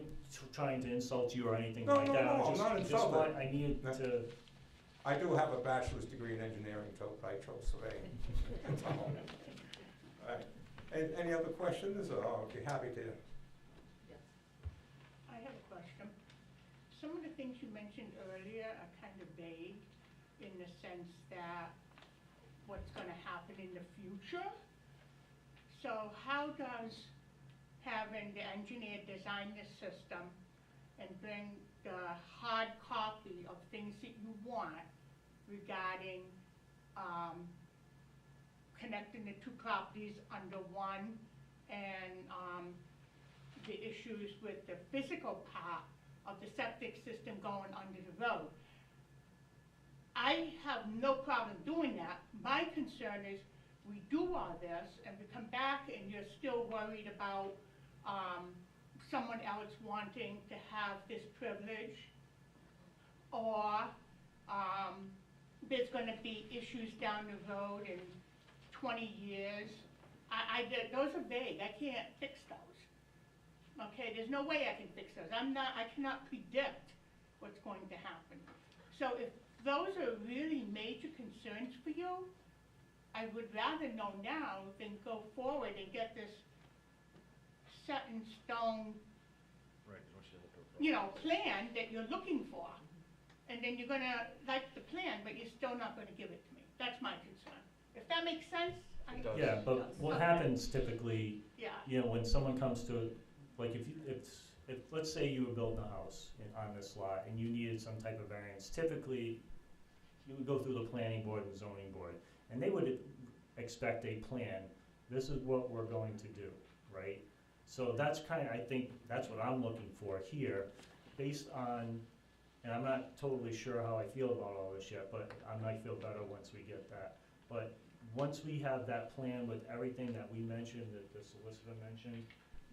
trying to insult you or anything No, like no, that, no, I'm I'm just, not just insulted. want, I need No. to, I do have a bachelor's degree in engineering, so I chose surveying. That's all. All right. Any other questions, or I'll be happy to. I have a question. Some of the things you mentioned earlier are kind of vague in the sense that what's gonna happen in the future. So how does having the engineer design the system and bring the hard copy of things that you want regarding, connecting the two properties under one and, the issues with the physical part of the septic system going under the road. I have no problem doing that. My concern is we do all this and we come back and you're still worried about someone else wanting to have this privilege, or there's gonna be issues down the road in 20 years. Those are vague. I can't fix those. Okay, there's no way I can fix those. I cannot predict what's going to happen. So if those are really major concerns for you, I would rather know now than go forward and get this set in stone, Right, as much as it goes. plan that you're looking for. And then you're gonna like the plan, but you're still not gonna give it to me. That's my concern. If that makes sense, It does. yeah, but what Okay. happens typically, yeah. you know, when someone comes to, like, if, let's say you were building a house on this lot and you needed some type of variance, typically, you would go through the planning board and zoning board, and they would expect a plan, this is what we're going to do, right? So that's I think, that's what I'm looking for here, based on, and I'm not totally sure how I feel about all this yet, but I might feel better once we get that. But once we have that plan with everything that we mentioned, that the solicitor mentioned,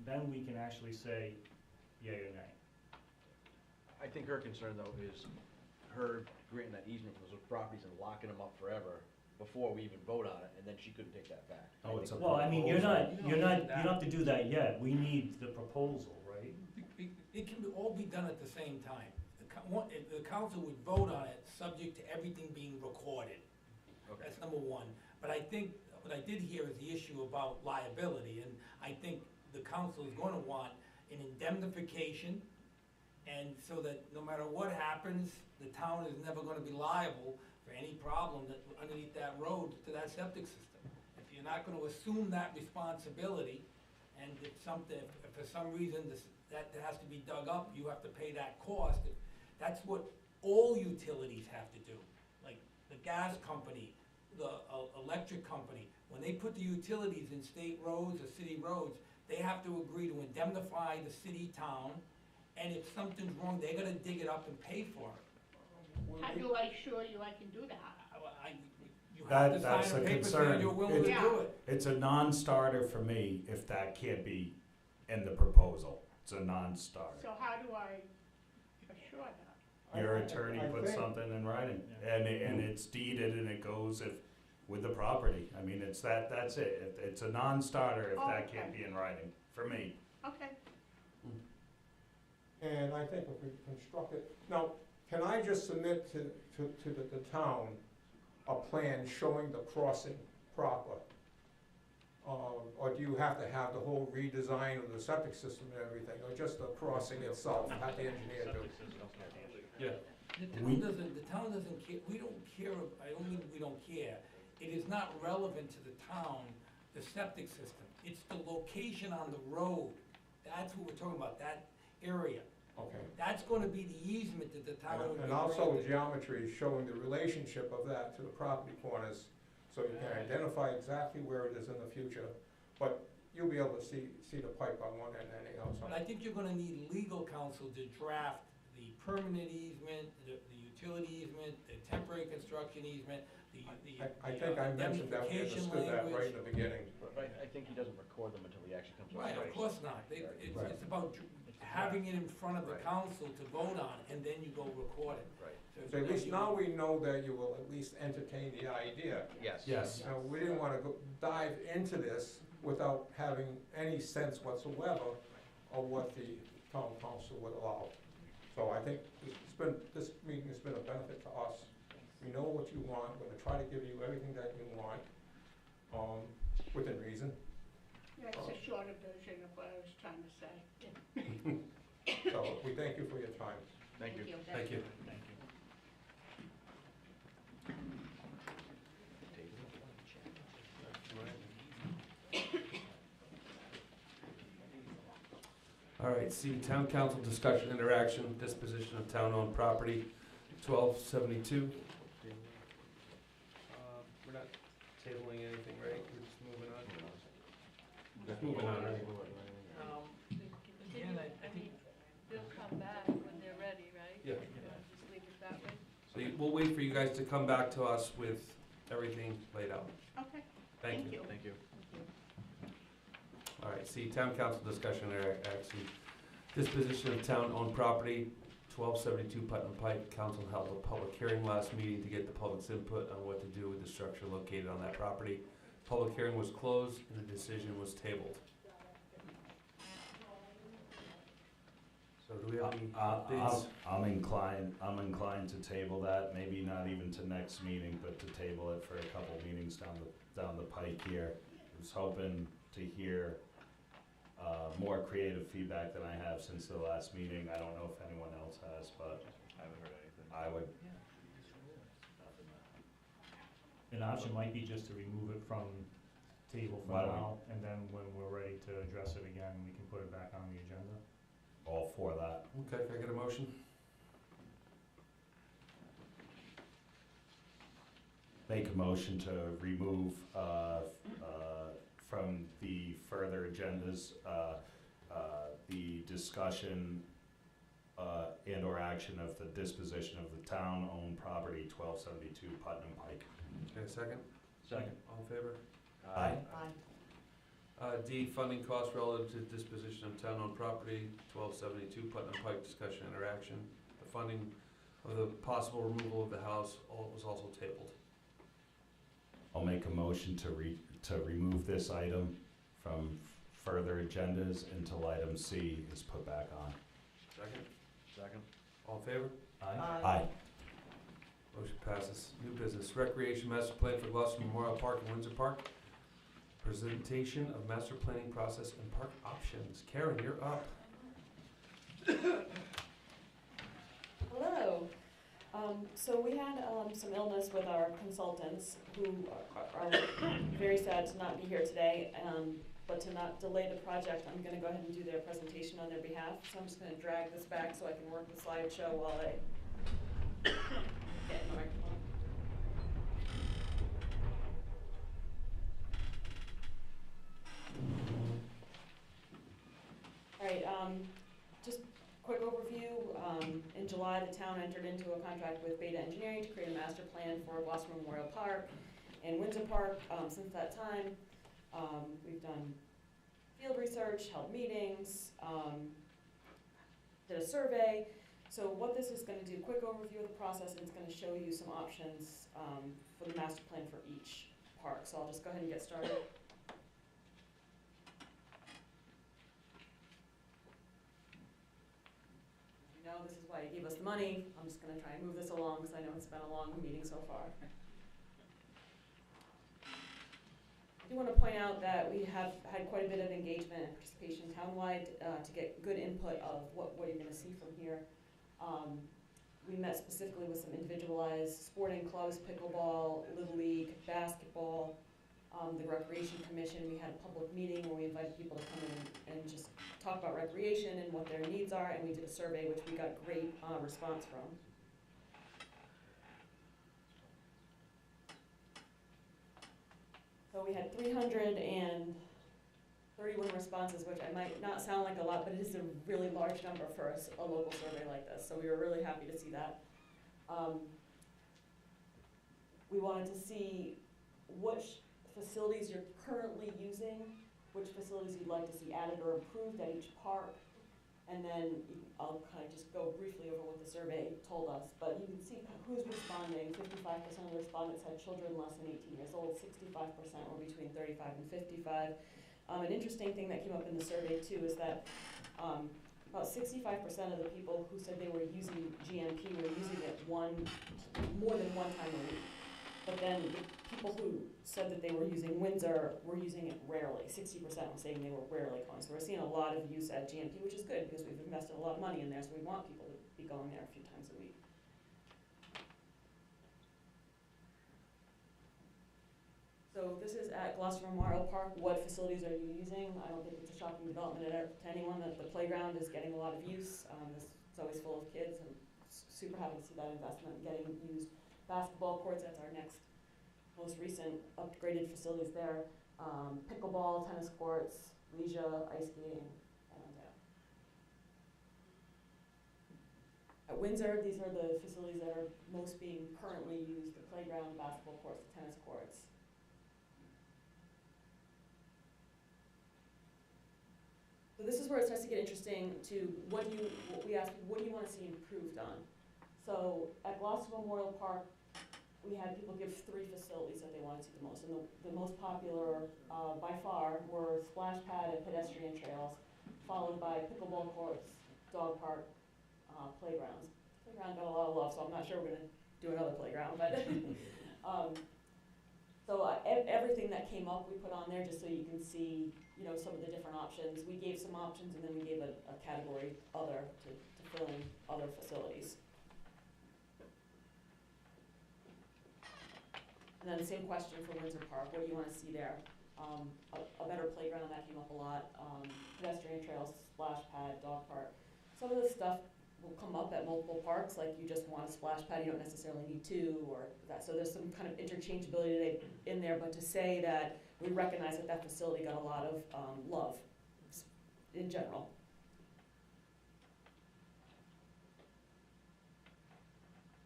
then we can actually say yea or nay. I think her concern though is her granting that easement for those properties and locking them up forever before we even vote on it, and then she couldn't take that back. Oh, it's a Well, I mean, you proposal. don't have to do that yet, we need the proposal, right? It can all be done at the same time. The council would vote on it, subject to everything being recorded. Okay. That's number one. But I think, what I did hear is the issue about liability, and I think the council is gonna want an indemnification, and so that no matter what happens, the town is never gonna be liable for any problem that, underneath that road to that septic system. If you're not gonna assume that responsibility, and if for some reason that has to be dug up, you have to pay that cost. That's what all utilities have to do. Like the gas company, the electric company, when they put the utilities in state roads or city roads, they have to agree to indemnify the city, town, and if something's wrong, they're gonna dig it up and pay for it. How do I assure you I can do that? You have to That's sign a the paper concern. saying you're willing to Yeah. do it. It's a non-starter for me if that can't be in the proposal. It's a non-starter. So how do I assure that? Your I attorney think- puts something in writing, Yeah. and it's deeded and it goes with the property. I mean, that's it. It's a non-starter if that can't Okay. be in writing, for me. Okay. And I think if we construct it, now, can I just submit to the town a plan showing the crossing proper? Or do you have to have the whole redesign of the septic system and everything, or just the crossing itself, have the engineer do? Yeah. The town doesn't care, we don't care, I don't mean we don't care. It is not relevant to the town, the septic system. It's the location on the road. That's what we're talking about, that area. Okay. That's gonna be the easement that the town would be And also granted. geometry showing the relationship of that to the property corners, so you can identify exactly where it is in the future. But you'll be able to see the pipe on one end anyhow, so. But I think you're gonna need legal counsel to draft the permanent easement, the utility easement, the temporary construction easement, I think I mentioned that, we indemnification understood that right language. in the beginning. But I think he doesn't record them until he actually comes. to Right, of site. course not. Right. It's about having it in front of the Right. council to vote on, and then you go record it. Right. So at least now we know that you will at least entertain the idea. Yes. Yes. We didn't wanna dive into this without having any sense whatsoever of what the town council would allow. So I think this meeting has been a benefit to us. We know what you want, we're gonna try to give you everything that you want, within reason. Yeah, it's a shorter version of what I was trying to say. So we thank you for your time. Thank you. Thank you. All right, C, town council discussion, interaction, disposition of town-owned property, 1272. We're not tabling anything, right? We're just moving on? Just moving on, right? Again, I think, They'll come back when they're ready, right? Yeah. Just leave it that way? So we'll wait for you guys to come back to us with everything laid out. Okay, Thank you. Thank you. All right, C, town council discussion or action, disposition of town-owned property, 1272 Putnam Pike. Council held a public hearing last meeting to get the public's input on what to do with the structure located on that property. Public hearing was closed and the decision was tabled. So do we have any updates? I'm inclined to table that, maybe not even to next meeting, but to table it for a couple meetings down the pike here. I was hoping to hear more creative feedback than I have since the last meeting. I don't know if anyone else has, but I haven't heard anything. I would, An option might be just to remove it from table for Why don't we- now, and then when we're ready to address it again, we can put it back on the agenda. all for that. Okay, can I get a motion? Make a motion to remove from the further agendas, the discussion and or action of the disposition of the town-owned property, 1272 Putnam Pike. Okay, second? Second. All in favor? Aye. D, funding costs relative to disposition of town-owned property, 1272 Putnam Pike, discussion interaction. The funding of the possible removal of the house was also tabled. I'll make a motion to remove this item from further agendas until item C is put back on. Second? Second. All in favor? Aye. Motion passes. New business, recreation master plan for Glocester Memorial Park and Windsor Park. Presentation of master planning process and park options. Karen, you're up. Hello. So we had some illness with our consultants who are very sad to not be here today, but to not delay the project, I'm gonna go ahead and do their presentation on their behalf. So I'm just gonna drag this back so I can work the slideshow while I get in the microphone. All right, just quick overview. In July, the town entered into a contract with Beta Engineering to create a master plan for Glocester Memorial Park and Windsor Park. Since that time, we've done field research, held meetings, did a survey. So what this is gonna do, quick overview of the process, and it's gonna show you some options for the master plan for each park. So I'll just go ahead and get started. You know, this is why you gave us the money. I'm just gonna try and move this along, because I know it's been a long meeting so far. I do wanna point out that we have had quite a bit of engagement and participation townwide, to get good input of what you're gonna see from here. We met specifically with some individualized sporting clubs, pickleball, Little League, basketball, the Recreation Commission. We had a public meeting where we invited people to come in and just talk about recreation and what their needs are, and we did a survey which we got great response from. So we had 331 responses, which I might not sound like a lot, but it is a really large number for a local survey like this, so we were really happy to see that. We wanted to see which facilities you're currently using, which facilities you'd like to see added or improved at each park, and then I'll kind of just go briefly over what the survey told us, but you can see who's responding. 55% of the respondents had children less than 18 years old, 65% were between 35 and 55. An interesting thing that came up in the survey too is that about 65% of the people who said they were using GMP were using it more than one time a week. But then the people who said that they were using Windsor were using it rarely. 60% were saying they were rarely going. So we're seeing a lot of use at GMP, which is good because we've invested a lot of money in there, so we want people to be going there a few times a week. So this is at Glocester Memorial Park. What facilities are you using? I don't think it's a shocking development to anyone that the playground is getting a lot of use. It's always full of kids, and super happy to see that investment getting used. Basketball courts, that's our next most recent upgraded facilities there. Pickleball, tennis courts, leisure, ice skating, and at Windsor, these are the facilities that are most being currently used: the playground, basketball courts, tennis courts. So this is where it starts to get interesting to we asked, what do you want to see improved on? So at Glocester Memorial Park, we had people give 3 facilities that they wanted to see the most. And the most popular by far were splash pad and pedestrian trails, followed by pickleball courts, dog park, playgrounds. Playground got a lot of love, so I'm not sure we're going to do another playground. But everything that came up we put on there just so you can see, some of the different options. We gave some options, and then we gave a category other to fill in other facilities. And then the same question for Windsor Park. What do you want to see there? A better playground, that came up a lot. Pedestrian trails, splash pad, dog park. Some of the stuff will come up at multiple parks, like you just want a splash pad, you don't necessarily need 2 or that. So there's some kind of interchangeability in there, but to say that we recognize that facility got a lot of love in general.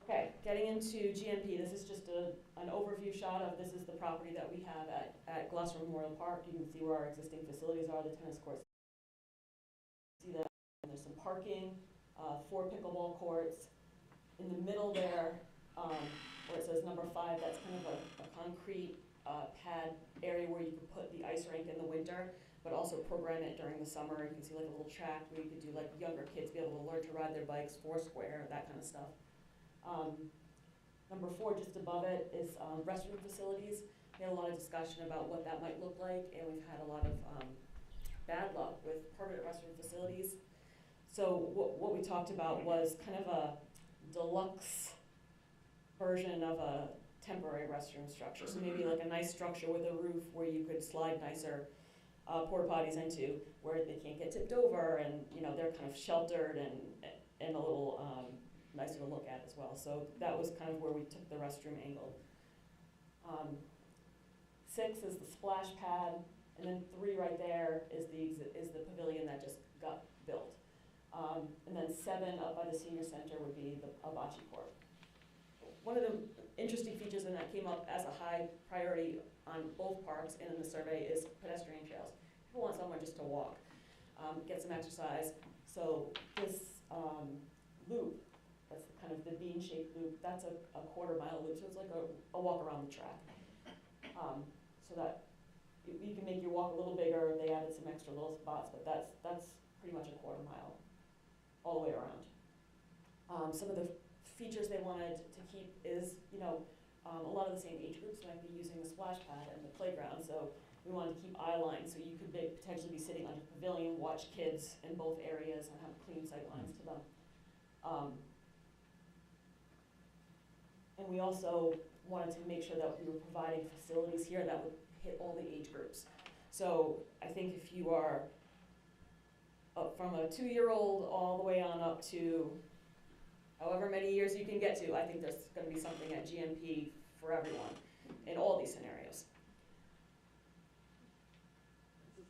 Okay, getting into GMP, this is just an overview shot of this is the property that we have at Glocester Memorial Park. You can see where our existing facilities are, the tennis courts. See that there's some parking, 4 pickleball courts. In the middle there, where it says number 5, that's kind of a concrete pad area where you could put the ice rink in the winter, but also program it during the summer. You can see like a little track where you could do like younger kids be able to learn to ride their bikes, 4 square, that kind of stuff. Number 4, just above it, is restroom facilities. We had a lot of discussion about what that might look like, and we've had a lot of bad luck with permanent restroom facilities. So what we talked about was kind of a deluxe version of a temporary restroom structure. So maybe like a nice structure with a roof where you could slide nicer porta potties into, where they can't get tipped over, and they're kind of sheltered and a little nicer to look at as well. So that was kind of where we took the restroom angle. 6 is the splash pad, and then 3 right there is the pavilion that just got built. And then 7 up by the senior center would be a bocce court. One of the interesting features, and that came up as a high priority on both parks and in the survey, is pedestrian trails. People want somewhere just to walk, get some exercise. So this loop, that's kind of the bean-shaped loop, that's a quarter-mile loop, so it's like a walk around the track. So that you can make your walk a little bigger. They added some extra little spots, but that's pretty much a quarter mile all the way around. Some of the features they wanted to keep is, a lot of the same age groups might be using the splash pad and the playground, so we wanted to keep eye lines, so you could potentially be sitting under pavilion, watch kids in both areas and have clean sight lines to them. And we also wanted to make sure that we were providing facilities here that would hit all the age groups. So I think if you are up from a 2-year-old all the way on up to however many years you can get to, I think there's gonna be something at GMP for everyone in all these scenarios.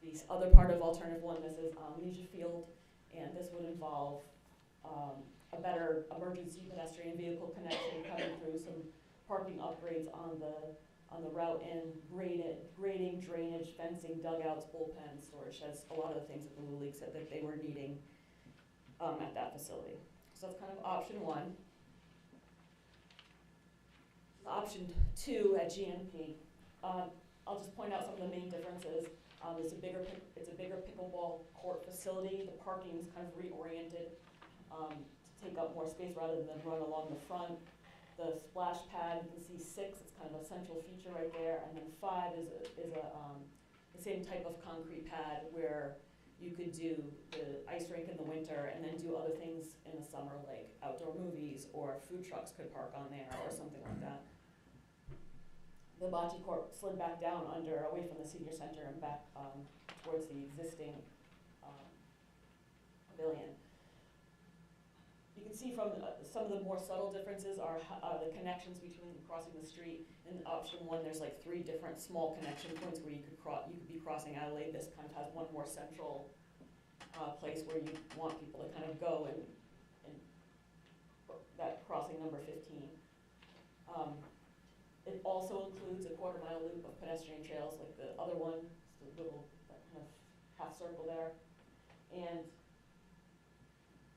The other part of alternative oneness is leisure field, and this would involve a better emergency pedestrian vehicle connection coming through, some parking upgrades on the route, and grading, drainage, fencing, dugouts, bullpen, storage sheds, a lot of the things that the Little League said that they were needing at that facility. So that's kind of option 1. Option 2 at GMP, I'll just point out some of the main differences. It's a bigger pickleball court facility. The parking is kind of reoriented to take up more space rather than run along the front. The splash pad, you can see 6, it's kind of a central feature right there, and then 5 is the same type of concrete pad where you could do the ice rink in the winter and then do other things in the summer, like outdoor movies, or food trucks could park on there or something like that. The bocce court slid back down away from the senior center and back towards the existing pavilion. You can see from some of the more subtle differences are the connections between crossing the street. In option 1, there's like 3 different small connection points where you could be crossing Adelaide. This kind of has one more central place where you want people to kind of go and that crossing number 15. It also includes a 1/4-mile loop of pedestrian trails like the other one, the little that kind of half circle there, and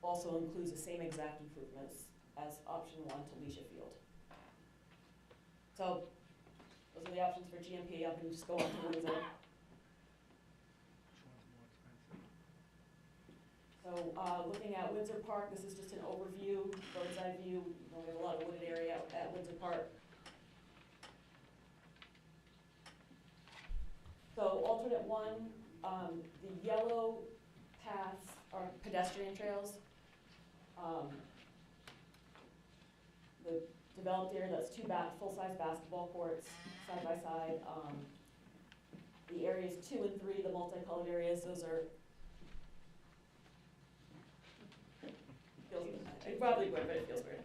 also includes the same exact improvements as option 1 to Leisure Field. So those are the options for GMP. I can just go on to Windsor. So looking at Windsor Park, this is just an overview, bird's eye view. We have a lot of wooded area at Windsor Park. So alternate 1, the yellow paths are pedestrian trails. The developed area, that's 2 full-size basketball courts side by side. The areas 2 and 3, the multicolored areas, those are it probably would, but it feels weird.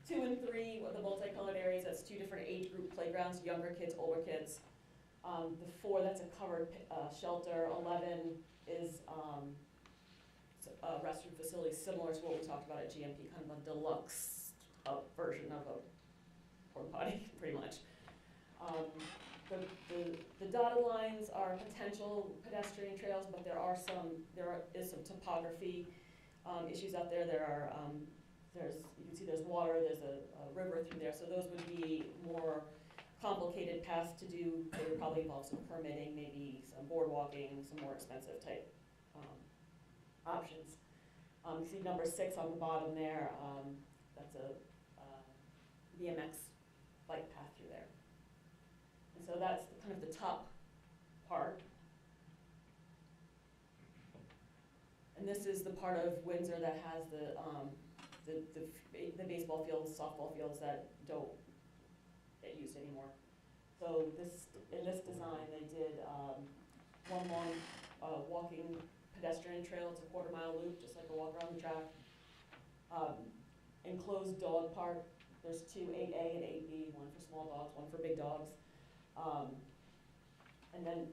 2 and 3, the multicolored areas, that's 2 different age group playgrounds, younger kids, older kids. The 4, that's a covered shelter. 11 is a restroom facility similar to what we talked about at GMP, kind of a deluxe version of a porta potty, pretty much. The dotted lines are potential pedestrian trails, but there is some topography issues out there. You can see there's water, there's a river through there, so those would be more complicated paths to do. They would probably involve some permitting, maybe some boardwalking, some more expensive type options. You see number 6 on the bottom there, that's a BMX bike path through there. And so that's kind of the top part. And this is the part of Windsor that has the baseball fields, softball fields that don't get used anymore. So in this design, they did one long walking pedestrian trail. It's a 1/4-mile loop, just like a walk around the track. Enclosed dog park. There's 2, 8A and 8B, one for small dogs, one for big dogs. And then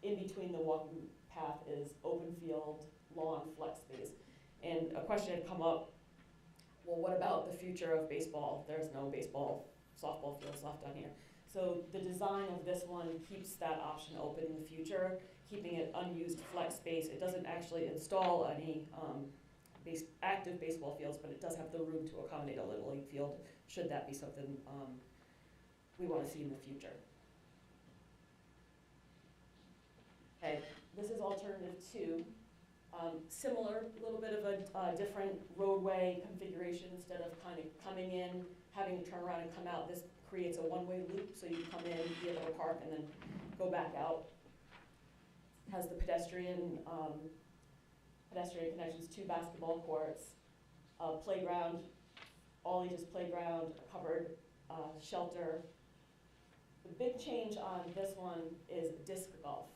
in between the walking path is open field, lawn, flex space. And a question had come up, well, what about the future of baseball? There's no baseball, softball fields left on here. So the design of this one keeps that option open in the future, keeping it unused flex space. It doesn't actually install any active baseball fields, but it does have the room to accommodate a Little League field, should that be something we want to see in the future. Okay, this is alternative 2. Similar, a little bit of a different roadway configuration. Instead of kind of coming in, having to turn around and come out, this creates a one-way loop, so you come in, be able to park, and then go back out. Has the pedestrian connections, 2 basketball courts, a playground, all ages playground, a covered shelter. The big change on this one is disc golf.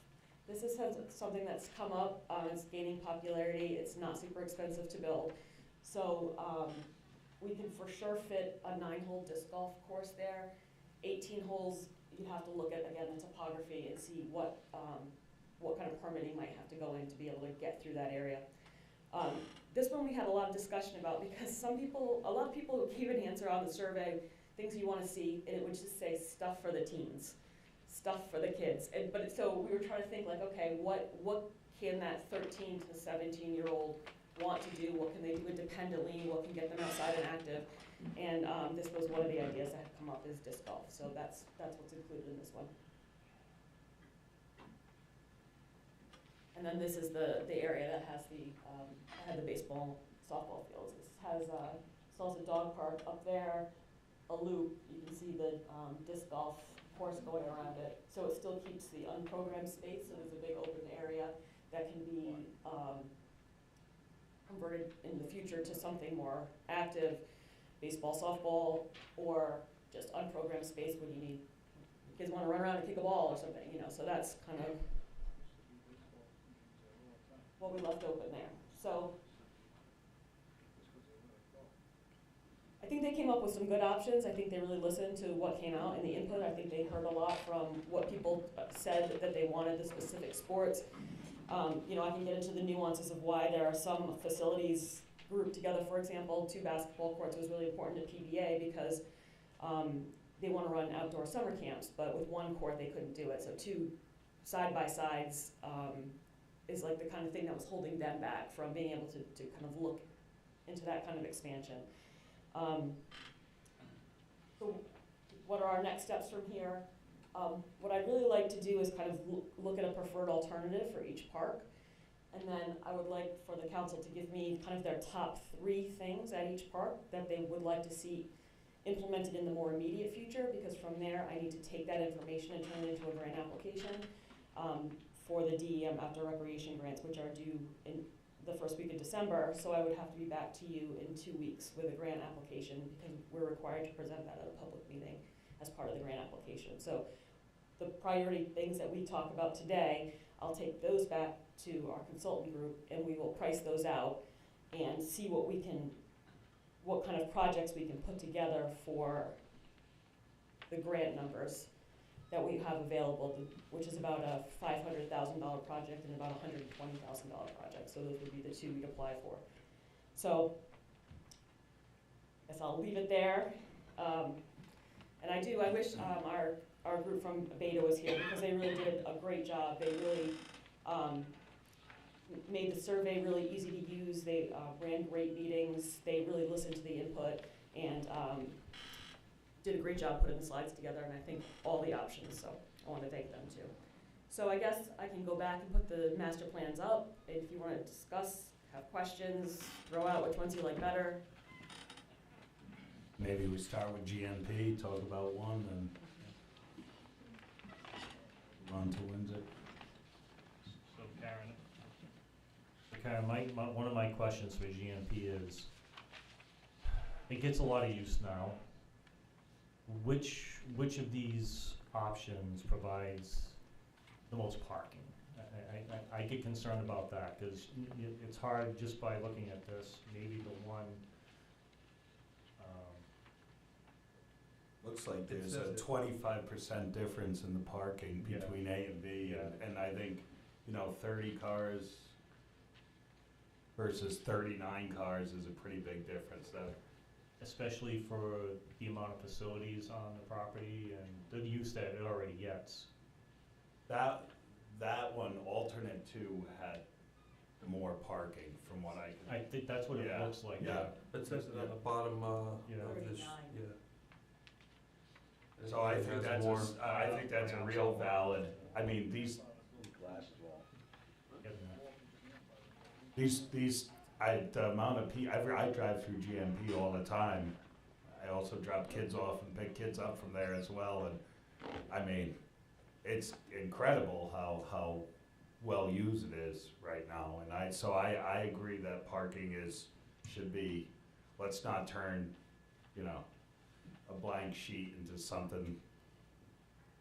This is something that's come up, it's gaining popularity, it's not super expensive to build. So we can for sure fit a 9-hole disc golf course there. 18 holes, you'd have to look at, again, the topography and see what kind of permitting might have to go in to be able to get through that area. This one we had a lot of discussion about because a lot of people gave an answer on the survey, things you want to see, and it would just say stuff for the teens, stuff for the kids. So we were trying to think like, okay, what can that 13 to 17-year-old want to do? What can they do independently? What can get them outside and active? And this was one of the ideas that had come up is disc golf. So that's what's included in this one. And then this is the area that has the baseball, softball fields. This has still has a dog park up there, a loop. You can see the disc golf course going around it. So it still keeps the unprogrammed space. So there's a big open area that can be converted in the future to something more active, baseball, softball, or just unprogrammed space when you need kids want to run around and kick a ball or something. So that's kind of what we left open there. So I think they came up with some good options. I think they really listened to what came out in the input. I think they heard a lot from what people said that they wanted the specific sports. I can get into the nuances of why there are some facilities grouped together. For example, 2 basketball courts was really important to PBA because they want to run outdoor summer camps, but with 1 court they couldn't do it. So 2 side-by-sides is like the kind of thing that was holding them back from being able to kind of look into that kind of expansion. So what are our next steps from here? What I'd really like to do is kind of look at a preferred alternative for each park. And then I would like for the council to give me kind of their top 3 things at each park that they would like to see implemented in the more immediate future, because from there I need to take that information and turn it into a grant application for the DEM outdoor recreation grants, which are due in the first week of December. So I would have to be back to you in 2 weeks with a grant application because we're required to present that at a public meeting as part of the grant application. So the priority things that we talk about today, I'll take those back to our consultant group and we will price those out and see what kind of projects we can put together for the grant numbers that we have available, which is about a $500,000 project and about a $120,000 project. So those would be the 2 we'd apply for. So I guess I'll leave it there. And I wish our group from Beta was here because they really did a great job. They really made the survey really easy to use. They ran great meetings. They really listened to the input and did a great job putting the slides together, and I think all the options, so I want to thank them too. So I guess I can go back and put the master plans up. If you want to discuss, have questions, throw out which ones you like better. Maybe we start with GNP, talk about one, and run to Windsor. So Karen, one of my questions for GNP is, it gets a lot of use now. Which of these options provides the most parking? I get concerned about that because it's hard just by looking at this. Maybe the one. Looks like there's a 25% difference in the parking between A and B, and I think 30 cars versus 39 cars is a pretty big difference there. Especially for the amount of facilities on the property and the use that it already gets. That one, alternate 2, had more parking from what I can. I think that's what it looks like. Yeah. It says it at the bottom of this, 39. So I think that's a real valid. I mean, these. Glasses wall. The amount of I drive through GMP all the time. I also drop kids off and pick kids up from there as well, and I mean, it's incredible how well used it is right now, and I agree that parking should be, let's not turn, a blank sheet into something,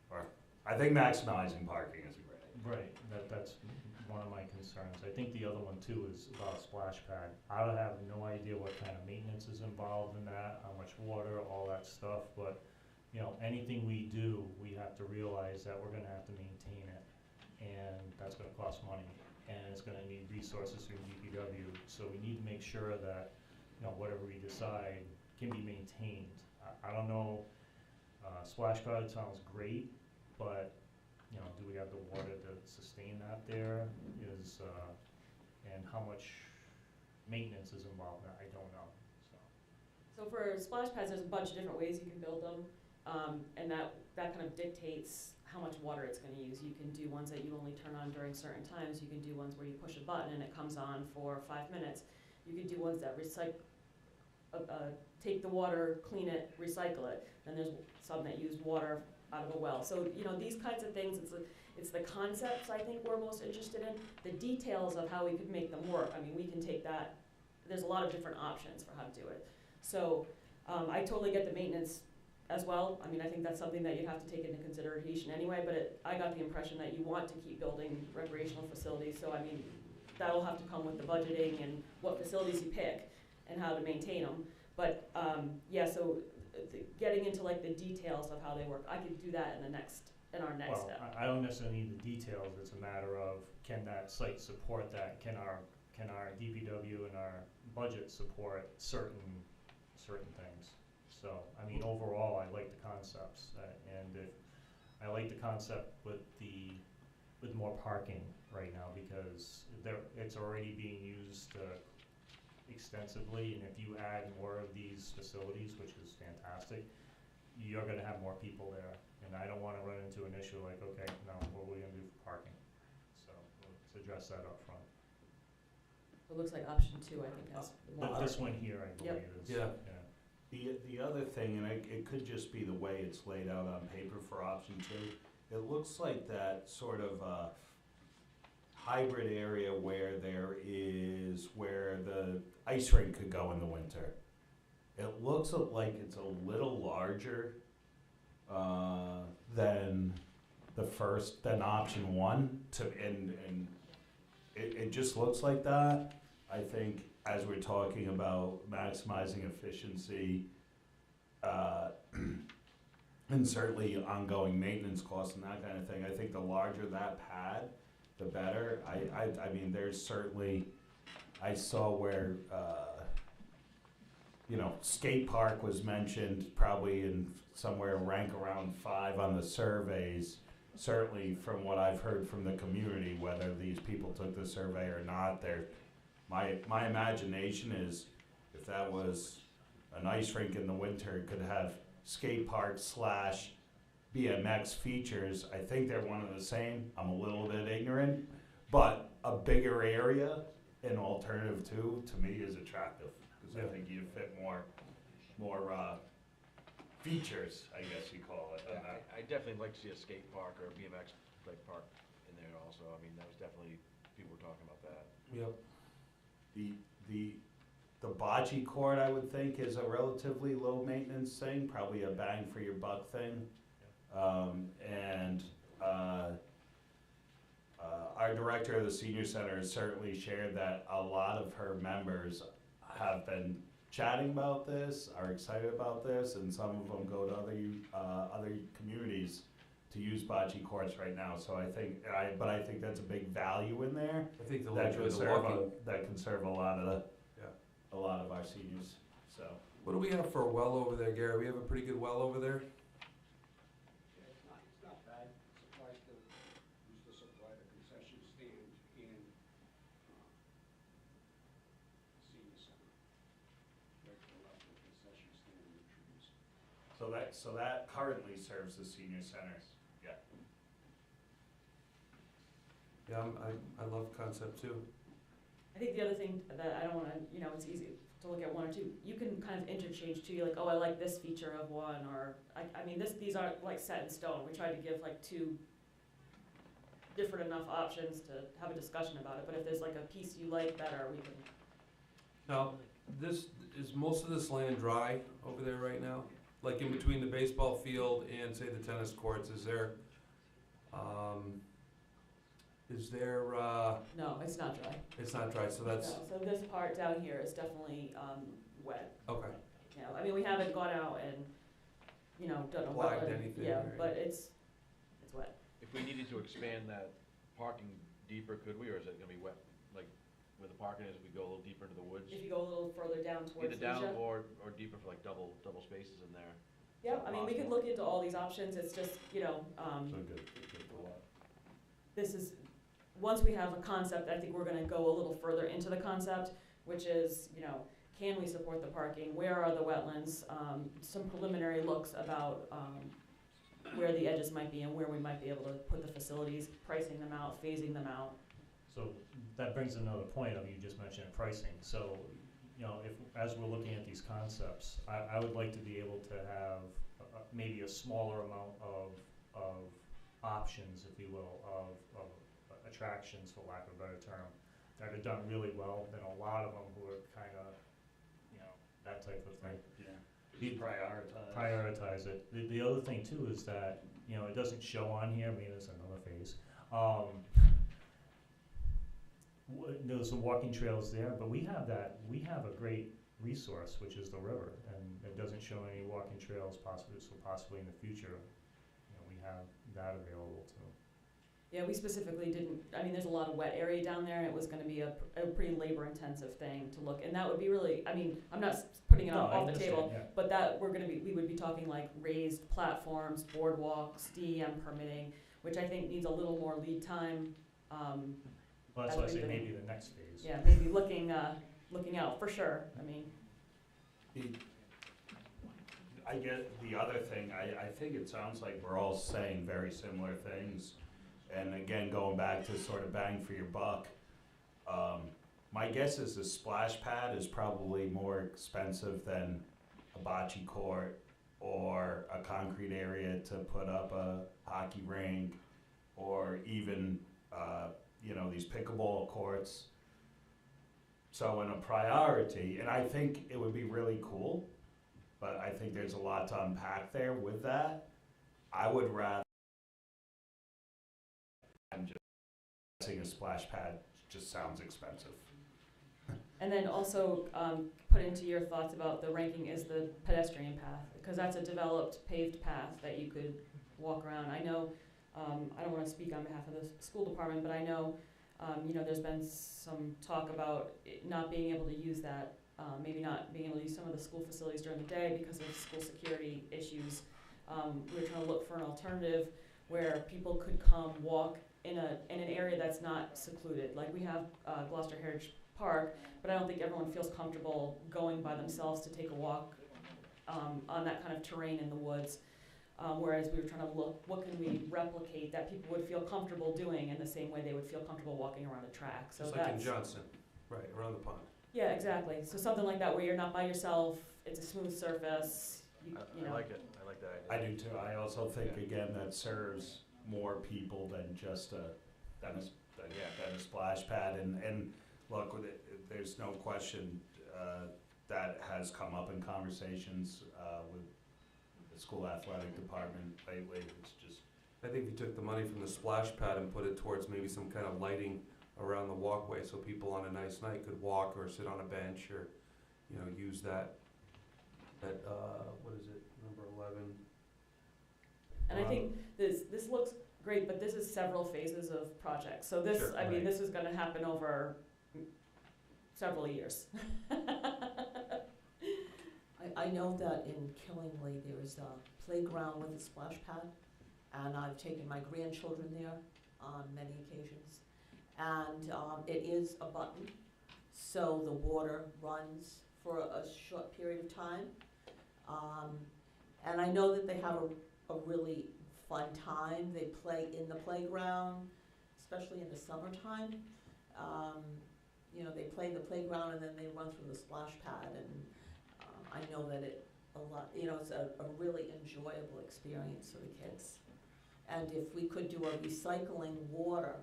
or, I think maximizing parking is a great idea. Right, that's one of my concerns. I think the other one too is about splash pad. I have no idea what kind of maintenance is involved in that, how much water, all that stuff, but, anything we do, we have to realize that we're gonna have to maintain it, and that's gonna cost money, and it's gonna need resources through DPW, so we need to make sure that, whatever we decide can be maintained. I don't know, splash pad sounds great, but, do we have the water to sustain that there and how much maintenance is involved in that, I don't know, so. So for splash pads, there's a bunch of different ways you can build them, and that kind of dictates how much water it's gonna use. You can do ones that you only turn on during certain times, you can do ones where you push a button and it comes on for 5 minutes. You can do ones that take the water, clean it, recycle it. Then there's some that use water out of a well. So, these kinds of things, it's the concepts I think we're most interested in. The details of how we could make them work, I mean, we can take that, there's a lot of different options for how to do it. So, I totally get the maintenance as well. I mean, I think that's something that you'd have to take into consideration anyway, but I got the impression that you want to keep building recreational facilities, so I mean, that'll have to come with the budgeting and what facilities you pick and how to maintain them. But, so getting into like the details of how they work, I could do that in our next step. Well, I don't necessarily need the details, it's a matter of, can that site support that? Can our DPW and our budget support certain things? So, I mean, overall, I like the concepts, and I like the concept with more parking right now, because it's already being used extensively, and if you add more of these facilities, which is fantastic, you're gonna have more people there, and I don't wanna run into an issue like, okay, now what are we gonna do for parking? So, let's address that up front. It looks like option 2, I think, has more. But this one here, I believe, is, Yeah. The other thing, and it could just be the way it's laid out on paper for option 2, it looks like that sort of hybrid area where the ice rink could go in the winter. It looks like it's a little larger than option 1 and it just looks like that. I think as we're talking about maximizing efficiency, and certainly ongoing maintenance costs and that kind of thing, I think the larger that pad, the better. I mean, there's certainly, I saw where, skate park was mentioned probably in somewhere rank around 5 on the surveys. Certainly from what I've heard from the community, whether these people took the survey or not, my imagination is if that was an ice rink in the winter, it could have skate park / BMX features. I think they're one of the same. I'm a little bit ignorant, but a bigger area, an alternative to me is attractive, because I think you fit more features, I guess you call it. Yeah, I definitely like to see a skate park or a BMX like park in there also. I mean, that was definitely, people were talking about that. Yep. The bocce court, I would think, is a relatively low maintenance thing, probably a bang for your buck thing. Our director of the senior center has certainly shared that a lot of her members have been chatting about this, are excited about this, and some of them go to other communities to use bocce courts right now. So I think that's a big value in there. I think they'll that enjoy can the walking. that can serve a lot of our seniors. So. What do we have for a well over there, Gary? We have a pretty good well over there? Yeah, it's not bad. Supplies used to supply the concession stand and senior center. Right to the left of the concession stand and the trees. So that currently serves the senior centers. Yeah. Yeah, I love concept 2. I think the other thing that I don't wanna, it's easy to look at one or two, you can kind of interchange too, you're like, oh, I like this feature of one, or, I mean, these aren't like set in stone, we tried to give like two different enough options to have a discussion about it, but if there's like a piece you like better, we can. Now, is most of this land dry over there right now? Like in between the baseball field and say the tennis courts, is there, No, it's not dry. it's not dry, so that's, No, so this part down here is definitely, wet. okay. I mean, we haven't gone out and, done a Flagged wetland, anything, yeah, or- but it's wet. If we needed to expand that parking deeper, could we, or is it gonna be wet, like where the parking is, we go a little deeper into the woods? If you go a little further down towards Either down Leisure. or deeper for like double spaces in there. Yeah, I mean, we could look into all these options, it's just, this is, once we have a concept, I think we're gonna go a little further into the concept, which is, can we support the parking, where are the wetlands, some preliminary looks about, where the edges might be and where we might be able to put the facilities, pricing them out, phasing them out. So that brings another point of, you just mentioned pricing. So, if, as we're looking at these concepts, I would like to be able to have maybe a smaller amount of options, if you will, of attractions, for lack of a better term, that are done really well than a lot of them who are kind of, that type of thing. Yeah. Prioritize it. The other thing too is that, it doesn't show on here, maybe there's another phase. There's some walking trails there, but we have a great resource, which is the river, and it doesn't show any walking trails possibly in the future, we have that available too. Yeah, we specifically didn't, I mean, there's a lot of wet area down there, and it was gonna be a pretty labor-intensive thing to look, and that would be really, I mean, I'm not putting it No, I off the table, understand, yeah. but that, we would be talking like raised platforms, boardwalks, DEM permitting, which I think needs a little more lead time, Well, that's as why I we've say been- maybe the next phase. yeah, maybe looking out, for sure, I mean, I get the other thing, I think it sounds like we're all saying very similar things. And again, going back to sort of bang for your buck, my guess is the splash pad is probably more expensive than a bocce court or a concrete area to put up a hockey rink, or even, these pickleball courts. So in a priority, and I think it would be really cool, but I think there's a lot to unpack there with that. I would rather, and just saying a splash pad just sounds expensive. and then also, put into your thoughts about the ranking is the pedestrian path, because that's a developed paved path that you could walk around. I know, I don't wanna speak on behalf of the school department, but I know, there's been some talk about it not being able to use that, maybe not being able to use some of the school facilities during the day because of school security issues. We were trying to look for an alternative where people could come walk in an area that's not secluded. Like we have Glocester Heritage Park, but I don't think everyone feels comfortable going by themselves to take a walk on that kind of terrain in the woods. Whereas we were trying to look, what can we replicate that people would feel comfortable doing in the same way they would feel comfortable walking around a track. So Just like in Johnson, right, around the pond. yeah, exactly. So something like that where you're not by yourself, it's a smooth surface, I like it, I like that idea. I do too. I also think, again, that serves more people than just than a splash pad. And look, there's no question that has come up in conversations with the school athletic department lately. It's just, I think we took the money from the splash pad and put it towards maybe some kind of lighting around the walkway so people on a nice night could walk or sit on a bench or, use that, what is it, number 11? And I think this looks great, but this is several phases of projects. So this, Sure, I mean, right. this is gonna happen over several years. I know that in Killingly, there is a playground with a splash pad, and I've taken my grandchildren there on many occasions. And it is a button, so the water runs for a short period of time. And I know that they have a really fun time. They play in the playground, especially in the summertime. you know, they play the playground and then they run through the splash pad, and I know that it's a really enjoyable experience for the kids. And if we could do a recycling water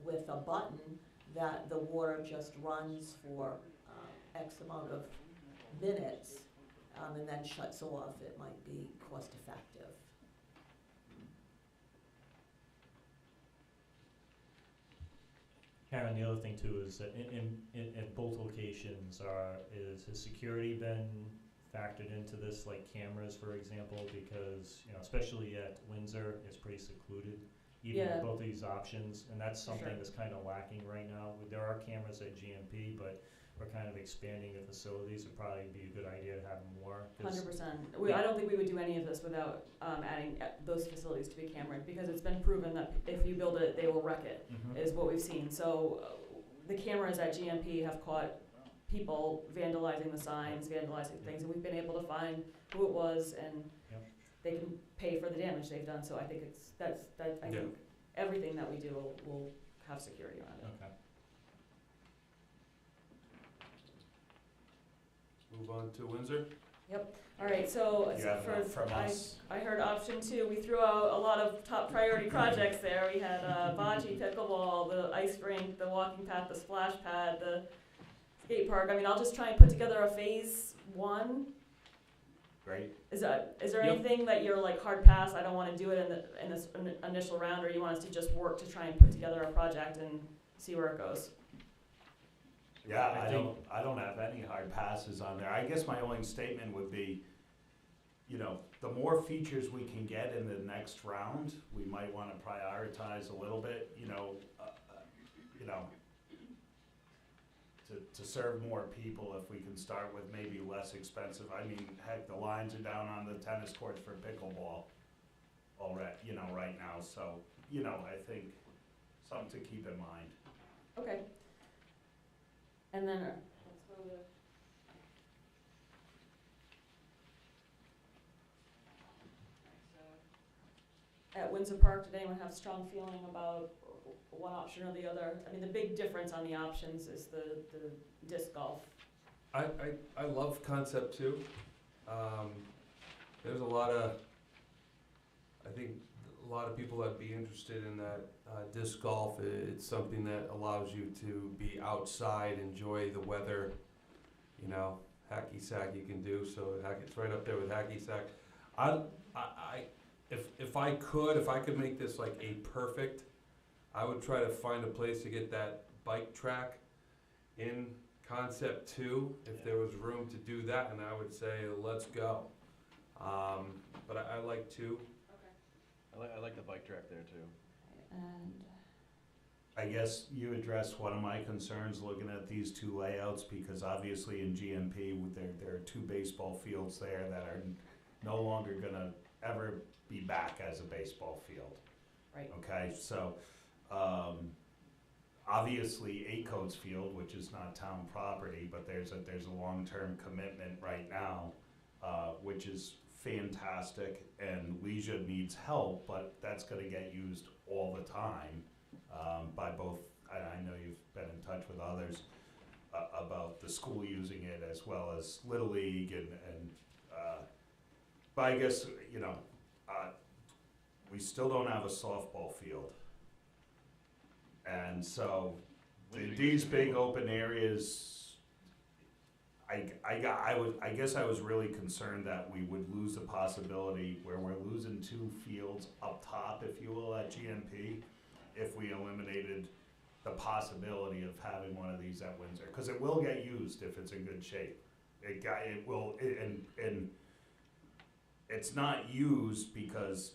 with a button that the water just runs for X amount of minutes, and then shuts off, it might be cost effective. Karen, the other thing too is that at both locations has security been factored into this, like cameras, for example, because, you know, especially at Windsor, it's pretty secluded, even Yeah. with both of these options, and that's something Sure. that's kind of lacking right now. There are cameras at GMP, but we're kind of expanding the facilities. It'd probably be a good idea to have more. 100%. I don't think we would do any of this without adding those facilities to be camered, because it's been proven that if you build it, they will wreck it, is what we've seen. So the cameras at GMP have caught people vandalizing the signs, vandalizing things, and we've been able to find who it was, and Yep. they can pay for the damage they've done. So I think I Yeah. think everything that we do will have security around it. Okay. Move on to Windsor. All right, so You have enough from us? I heard option 2. We threw out a lot of top priority projects there. We had bocce, pickleball, the ice rink, the walking path, the splash pad, the skate park. I mean, I'll just try and put together a phase 1. Great. Is there Yep. anything that you're like hard pass? I don't want to do it in this initial round, or you want us to just work to try and put together a project and see where it goes? Yeah, I I don't have any hard passes on there. I guess my only statement would be, you know, the more features we can get in the next round, we might want to prioritize a little bit, you know, to serve more people. If we can start with maybe less expensive, I mean, heck, the lines are down on the tennis courts for pickleball already, you know, right now. So, you know, I think something to keep in mind. Okay. And then let's go to. At Windsor Park, did anyone have a strong feeling about one option or the other? I mean, the big difference on the options is the disc golf. I love concept 2. There's I think a lot of people that'd be interested in that disc golf. It's something that allows you to be outside, enjoy the weather, you know, hacky sack you can do, so it's right up there with hacky sack. If I could make this like a perfect, I would try to find a place to get that bike track in concept 2, if there was room to do that, and I would say, let's go. But I like 2. I like the bike track there too. And I guess you addressed one of my concerns looking at these 2 layouts, because obviously in GMP, there are 2 baseball fields there that are no longer gonna ever be back as a baseball field. right. Okay, so, obviously ACO's field, which is not town property, but there's a long-term commitment right now, which is fantastic, and Leisure needs help, but that's gonna get used all the time, by both, I know you've been in touch with others, about the school using it as well as Little League and but I guess, you know, we still don't have a softball field. And so, these big open areas, I guess I was really concerned that we would lose the possibility where we're losing 2 fields up top, if you will, at GMP, if we eliminated the possibility of having one of these at Windsor, because it will get used if it's in good shape. It will, and it's not used because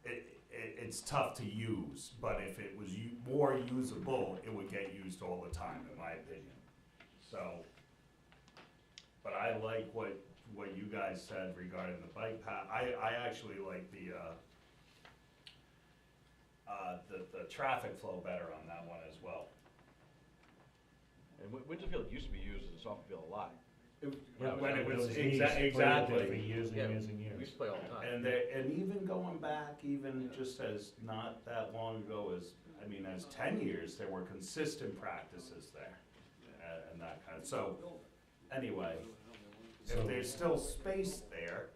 it's tough to use, but if it was more usable, it would get used all the time, in my opinion. So, but I like what you guys said regarding the bike path. I actually like the traffic flow better on that one as well. And Windsor Field used to be used as a softball field a lot. When it was needs exactly. for years and Yeah, years and We years. used to play all the time. And even going back, even just as not that long ago as 10 years, there were consistent practices there. and that kind of, so, anyway, So- if there's still space there,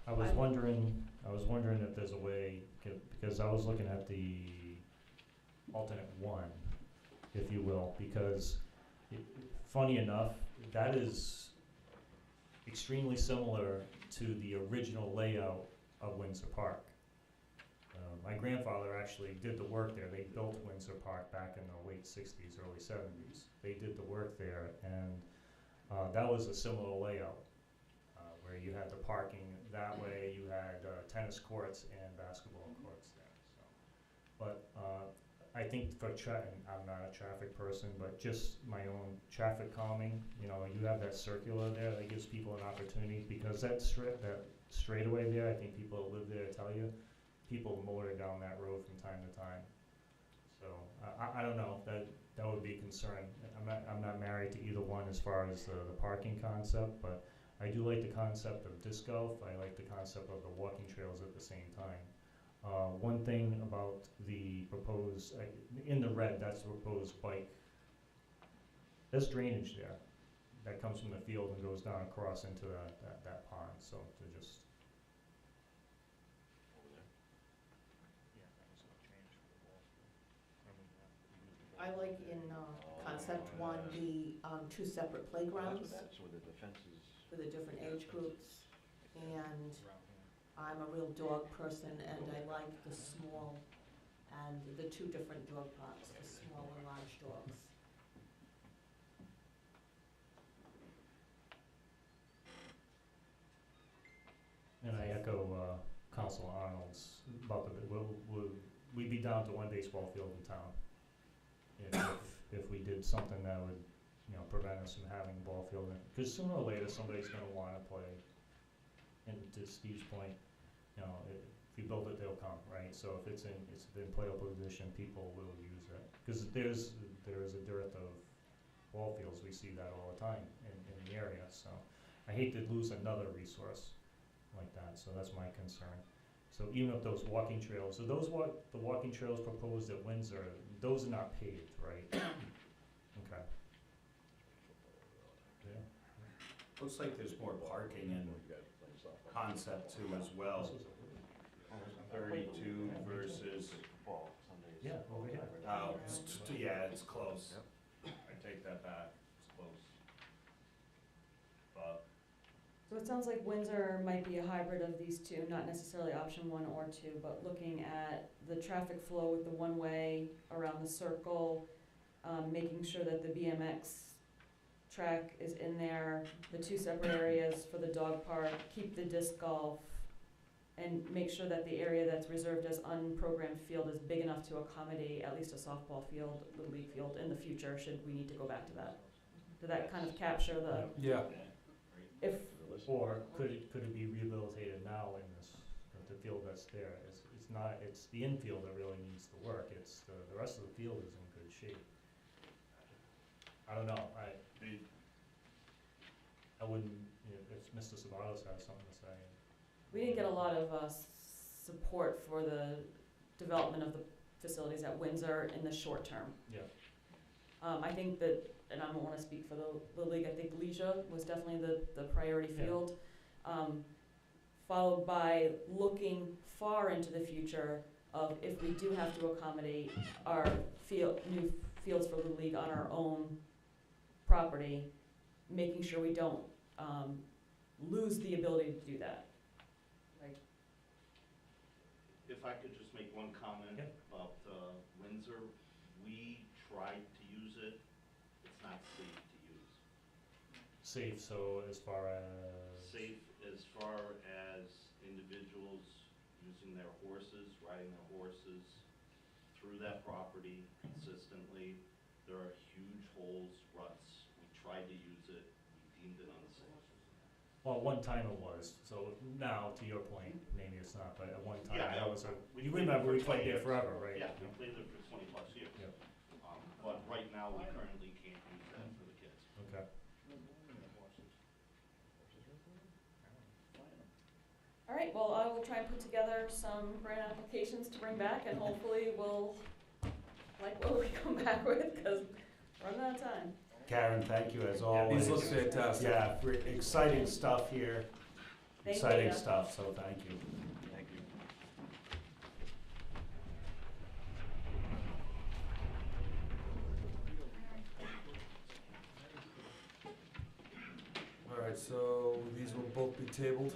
I was wondering if there's a way, because I was looking at the alternate one, if you will, because funny enough, that is extremely similar to the original layout of Windsor Park. My grandfather actually did the work there. They built Windsor Park back in the late 60s, early 70s. They did the work there, and that was a similar layout, where you had the parking that way, you had tennis courts and basketball courts there. So, but I think for and I'm not a traffic person, but just my own traffic calming, you have that circular there that gives people an opportunity, because that straightaway there, I think people that live there tell you, people motor down that road from time to time. So I don't know, that would be a concern. I'm not married to either one as far as the parking concept, but I do like the concept of disc golf. I like the concept of the walking trails at the same time. One thing about the proposed, in the red, that's the proposed bike. There's drainage there that comes from the field and goes down across into that pond, so to just. Over there? Yeah, that was a change for the ball. I like in concept one, the two separate playgrounds That's where the defense is. for the different age groups. And I'm a real dog person, and I like the small and the two different dog parks, the small and large dogs. And I echo Councilor Arnold's about we'd be down to one baseball field in town. If we did something that would, prevent us from having a ball field. Because sooner or later, somebody's gonna wanna play. And to Steve's point, if you build it, they'll come, right? So if it's in playable position, people will use it. Because there's a dearth of ball fields, we see that all the time in the area, so I hate to lose another resource like that, so that's my concern. So even if those walking trails, the walking trails proposed at Windsor, those are not paved, right? Okay. Yeah. looks like there's more parking in concept two as well. 32 versus, Yeah, over here. yeah, it's close. I take that back, it's close. But, So it sounds like Windsor might be a hybrid of these two, not necessarily option 1 or 2, but looking at the traffic flow with the one-way around the circle, making sure that the BMX track is in there, the 2 separate areas for the dog park, keep the disc golf, and make sure that the area that's reserved as unprogrammed field is big enough to accommodate at least a softball field, little league field in the future, should we need to go back to that. Did that kind of capture the, Yeah. if, Or could it be rehabilitated now in the field that's there? It's the infield that really needs the work, it's the rest of the field is in good shape. I don't know, I wouldn't, if Mr. Savalas has something to say. we didn't get a lot of support for the development of the facilities at Windsor in the short term. Yeah. I think that, and I don't wanna speak for the league, I think Leisure was definitely the priority Yeah. field. Followed by looking far into the future of if we do have to accommodate our new fields for the league on our own property, making sure we don't, lose the ability to do that. If I could just make one comment Yeah. about Windsor, we tried to use it, it's not safe to use. Safe, so as far as? Safe as far as individuals using their horses, riding their horses through that property consistently. There are huge holes, ruts, we tried to use it, we deemed it unsafe. Well, one time it was, so now, to your point, maybe it's not, but at one time, Yeah, that was we you played remember, there we for played 20 there years. forever, right? Yeah, we played there for 20+ years. Yep. But right now, we currently can't use that for the kids. Okay. All right, well, I will try and put together some grant applications to bring back, and hopefully we'll like what we come back with, because we're running out of time. Karen, thank you as Yeah, always. these look fantastic. Yeah, exciting stuff here. Thank Exciting you. stuff, so thank you. Thank you. All right, so these will both be tabled.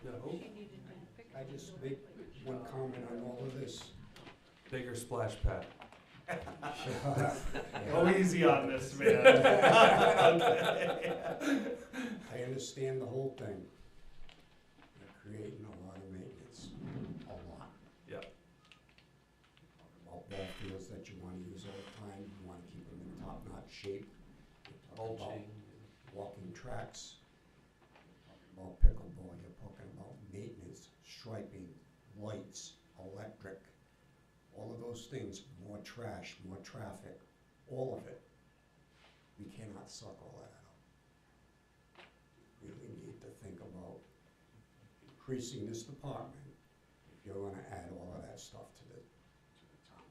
No, She needed to pick. I just make one comment on all of this. bigger splash pad. Go easy on this, man. I understand the whole thing. You're creating a lot of maintenance, a lot. Yeah. About ball fields that you wanna use all the time, you wanna keep them in top-notch shape. You're talking about Mulching. walking tracks, you're talking about pickleball, you're talking about maintenance, striping, lights, electric, all of those things, more trash, more traffic, all of it. We cannot suck all that up. We really need to think about increasing this department if you're gonna add all of that stuff to the town.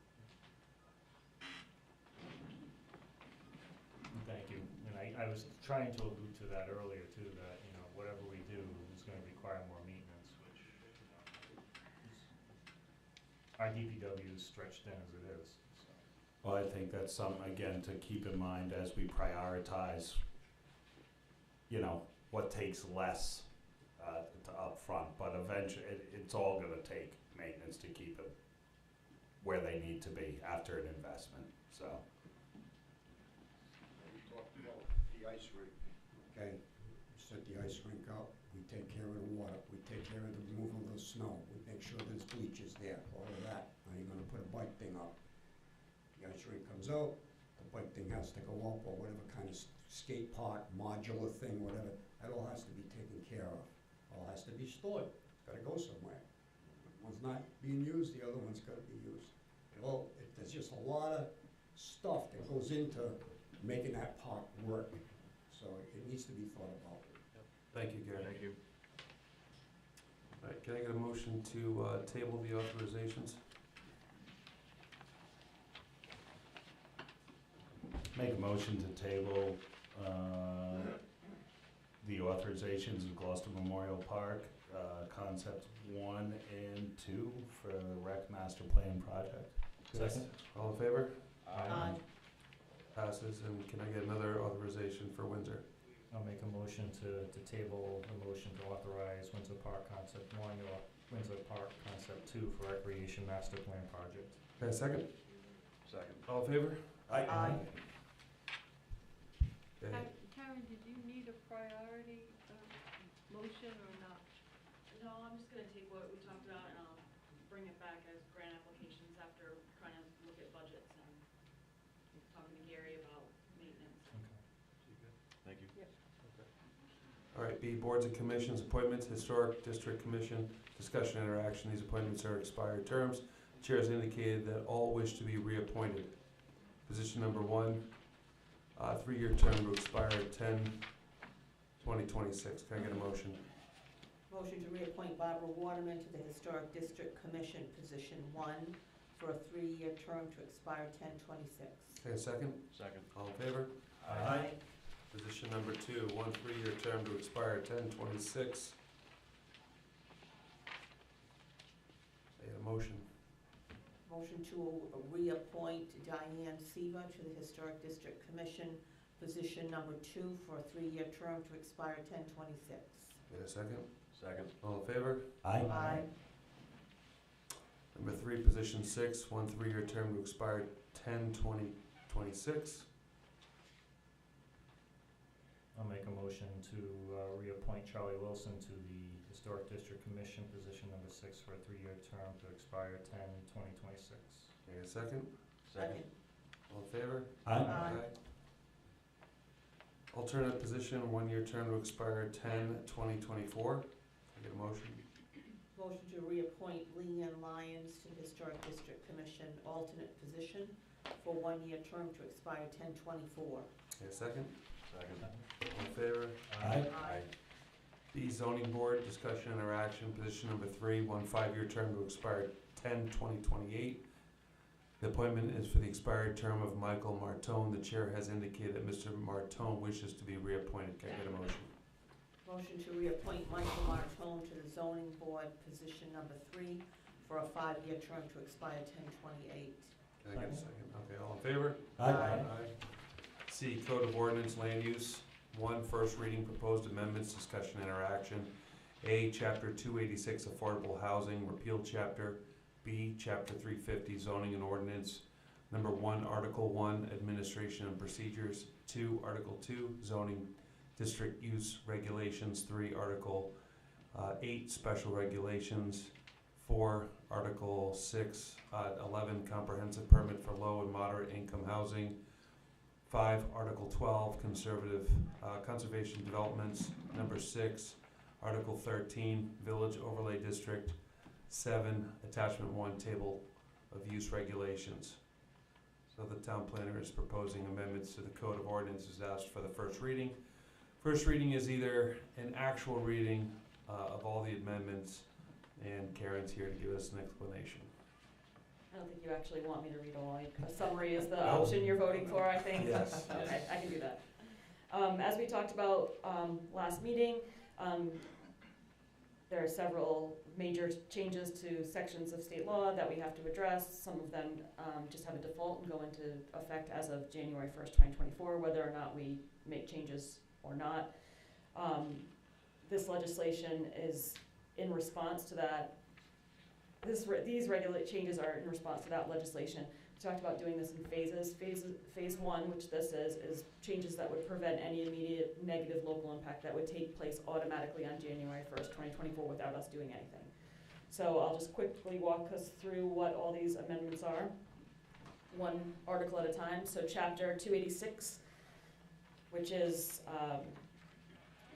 Thank you. And I was trying to allude to that earlier too, that, you know, whatever we do is gonna require more maintenance, which, you know, our DPW is stretched thin as it is, so. Well, I think that's something, again, to keep in mind as we prioritize, you know, what takes less up front, but eventually, it's all gonna take maintenance to keep it where they need to be after an investment, so. We talked about the ice rink, okay? We set the ice rink up, we take care of the water, we take care of the removal of the snow, we make sure there's bleachers there, all of that. Now you're gonna put a bike thing up. The ice rink comes out, the bike thing has to go up, or whatever kind of skate park, modular thing, whatever, that all has to be taken care of. All has to be stored, it's gotta go somewhere. One's not being used, the other one's gotta be used. There's just a lot of stuff that goes into making that park work, so it needs to be thought about. Thank you, Gary. Thank you. All right, can I get a motion to table the authorizations? Make a motion to table, the authorizations of Gloucester Memorial Park, concepts 1 and 2 for the rec master plan project. Second. All in favor? Aye. Passes, and can I get another authorization for Windsor? I'll make a motion to table a motion to authorize Windsor Park Concept 1 or Windsor Park Concept 2 for Recreation Master Plan Project. Okay, second. Second. All in favor? Aye. Okay. Karen, did you need a priority, motion or not? No, I'm just gonna take what we talked about and I'll bring it back as grant applications after trying to look at budgets and talking to Gary about maintenance. Thank you. All right, B, boards and commissions, appointments, Historic District Commission, discussion and interaction. These appointments are expired terms. Chair has indicated that all wish to be reappointed. Position number 1, 3-year term to expire 10/2026. Can I get a motion? Motion to reappoint Barbara Waterman to the Historic District Commission, position 1, for a 3-year term to expire 10/26. Okay, a second. Second. All in favor? Aye. Position number 2, 1 3-year term to expire 10/26. I get a motion. Motion to reappoint Diane Seaver to the Historic District Commission, position number 2, for a 3-year term to expire 10/26. Get a second. Second. All in favor? Aye. Number 3, position 6, 1 3-year term to expire 10/2026. I'll make a motion to reappoint Charlie Wilson to the Historic District Commission, position number 6 for a 3-year term to expire 10/2026. Get a second. Second. All in favor? Aye. Alternate position, 1-year term to expire 10/2024. I get a motion. Motion to reappoint Leanne Lyons to the Historic District Commission, alternate position, for 1-year term to expire 10/24. Get a second. Second. All in favor? Aye. B, zoning board, discussion and action, position number 3, 1 5-year term to expire 10/2028. The appointment is for the expired term of Michael Martone. The chair has indicated that Mr. Martone wishes to be reappointed. Can I get a motion? Motion to reappoint Michael Martone to the zoning board, position number 3, for a 5-year term to expire 10/28. Can I get a second? Okay, all in favor? Aye. C, Code of Ordinance, Land Use. 1, first reading, proposed amendments, discussion, interaction. A, Chapter 286, Affordable Housing, repeal chapter. B, Chapter 350, Zoning and Ordinance. Number 1, Article 1, Administration and Procedures. 2, Article 2, Zoning District Use Regulations. 3, Article 8, Special Regulations. 4, Article 6, 11, Comprehensive Permit for Low and Moderate Income Housing. 5, Article 12, Conservation Developments. Number 6, Article 13, Village Overlay District. 7, Attachment 1, Table of Use Regulations. So the town planner is proposing amendments to the Code of Ordinances asked for the first reading. First reading is either an actual reading of all the amendments, and Karen's here to give us an explanation. I don't think you actually want me to read all, a summary is the option you're voting for, I think. Yes. Okay, I can do that. As we talked about last meeting, there are several major changes to sections of state law that we have to address. Some of them just have a default and go into effect as of January 1st, 2024, whether or not we make changes or not. This legislation is in response to that. These changes are in response to that legislation. We talked about doing this in phases. Phase 1, which this is changes that would prevent any immediate negative local impact that would take place automatically on January 1st, 2024 without us doing anything. So I'll just quickly walk us through what all these amendments are, one article at a time. So Chapter 286, which is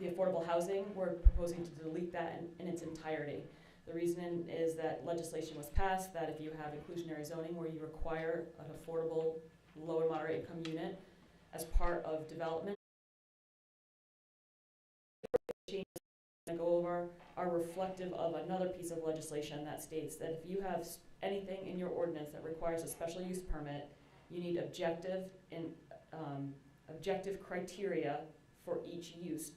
the affordable housing, we're proposing to delete that in its entirety. The reason is that legislation was passed that if you have inclusionary zoning where you require an affordable low and moderate income unit as part of development, changes I'm going to go over are reflective of another piece of legislation that states that if you have anything in your ordinance that requires a special use permit, you need objective criteria for each use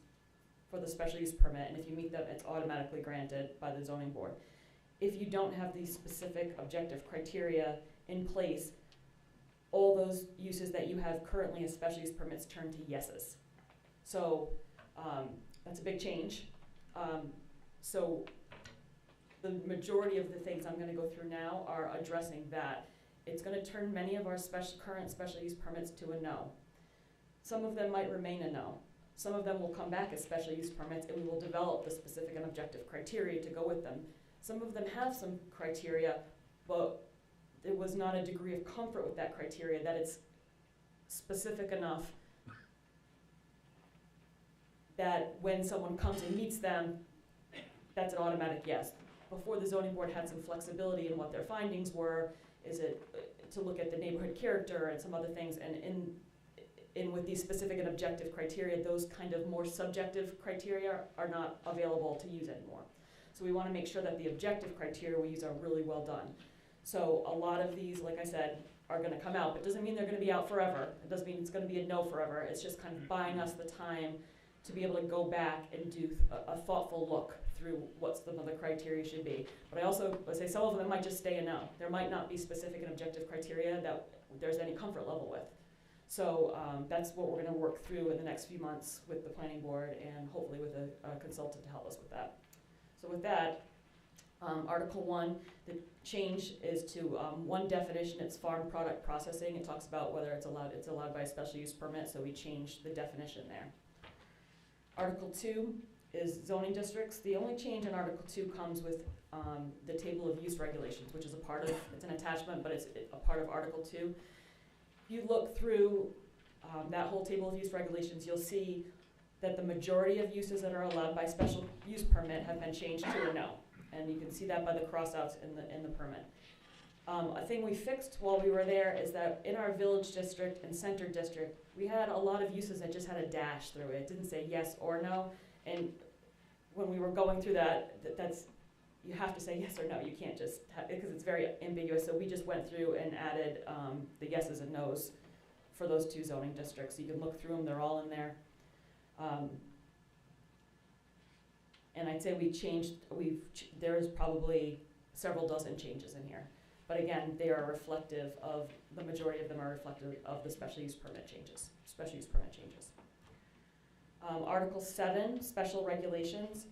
for the special use permit, and if you meet them, it's automatically granted by the zoning board. If you don't have these specific objective criteria in place, all those uses that you have currently as special use permits turn to yeses. So that's a big change. So the majority of the things I'm gonna go through now are addressing that. It's gonna turn many of our current special use permits to a no. Some of them might remain a no. Some of them will come back as special use permits, and we will develop the specific and objective criteria to go with them. Some of them have some criteria, but there was not a degree of comfort with that criteria that it's specific enough that when someone comes and meets them, that's an automatic yes. Before, the zoning board had some flexibility in what their findings were, is it to look at the neighborhood character and some other things, and in with these specific and objective criteria, those kind of more subjective criteria are not available to use anymore. So we want to make sure that the objective criteria we use are really well done. So a lot of these, like I said, are going to come out, but it doesn't mean they're going to be out forever. It doesn't mean it's going to be a no forever. It's just kind of buying us the time to be able to go back and do a thoughtful look through what some of the criteria should be. But I also would say some of them might just stay a no. There might not be specific and objective criteria that there's any comfort level with. So that's what we're going to work through in the next few months with the planning board and hopefully with a consultant to help us with that. So with that, Article 1, the change is to one definition, it's farm product processing. It talks about whether it's allowed by a special use permit, so we changed the definition there. Article 2 is zoning districts. The only change in Article 2 comes with the table of use regulations, which is it's an attachment, but it's a part of Article 2. If you look through that whole table of use regulations, you'll see that the majority of uses that are allowed by special use permit have been changed to a no. And you can see that by the crossouts in the permit. A thing we fixed while we were there is that in our village district and center district, we had a lot of uses that just had a dash through it. It didn't say yes or no. And when we were going through that, that's, you have to say yes or no, you can't just, because it's very ambiguous, so we just went through and added the yeses and nos for those 2 zoning districts. You can look through them, they're all in there. And I'd say there is probably several dozen changes in here. But again, they are reflective of, the majority of them are reflective of the special use permit changes. Article 7, special regulations.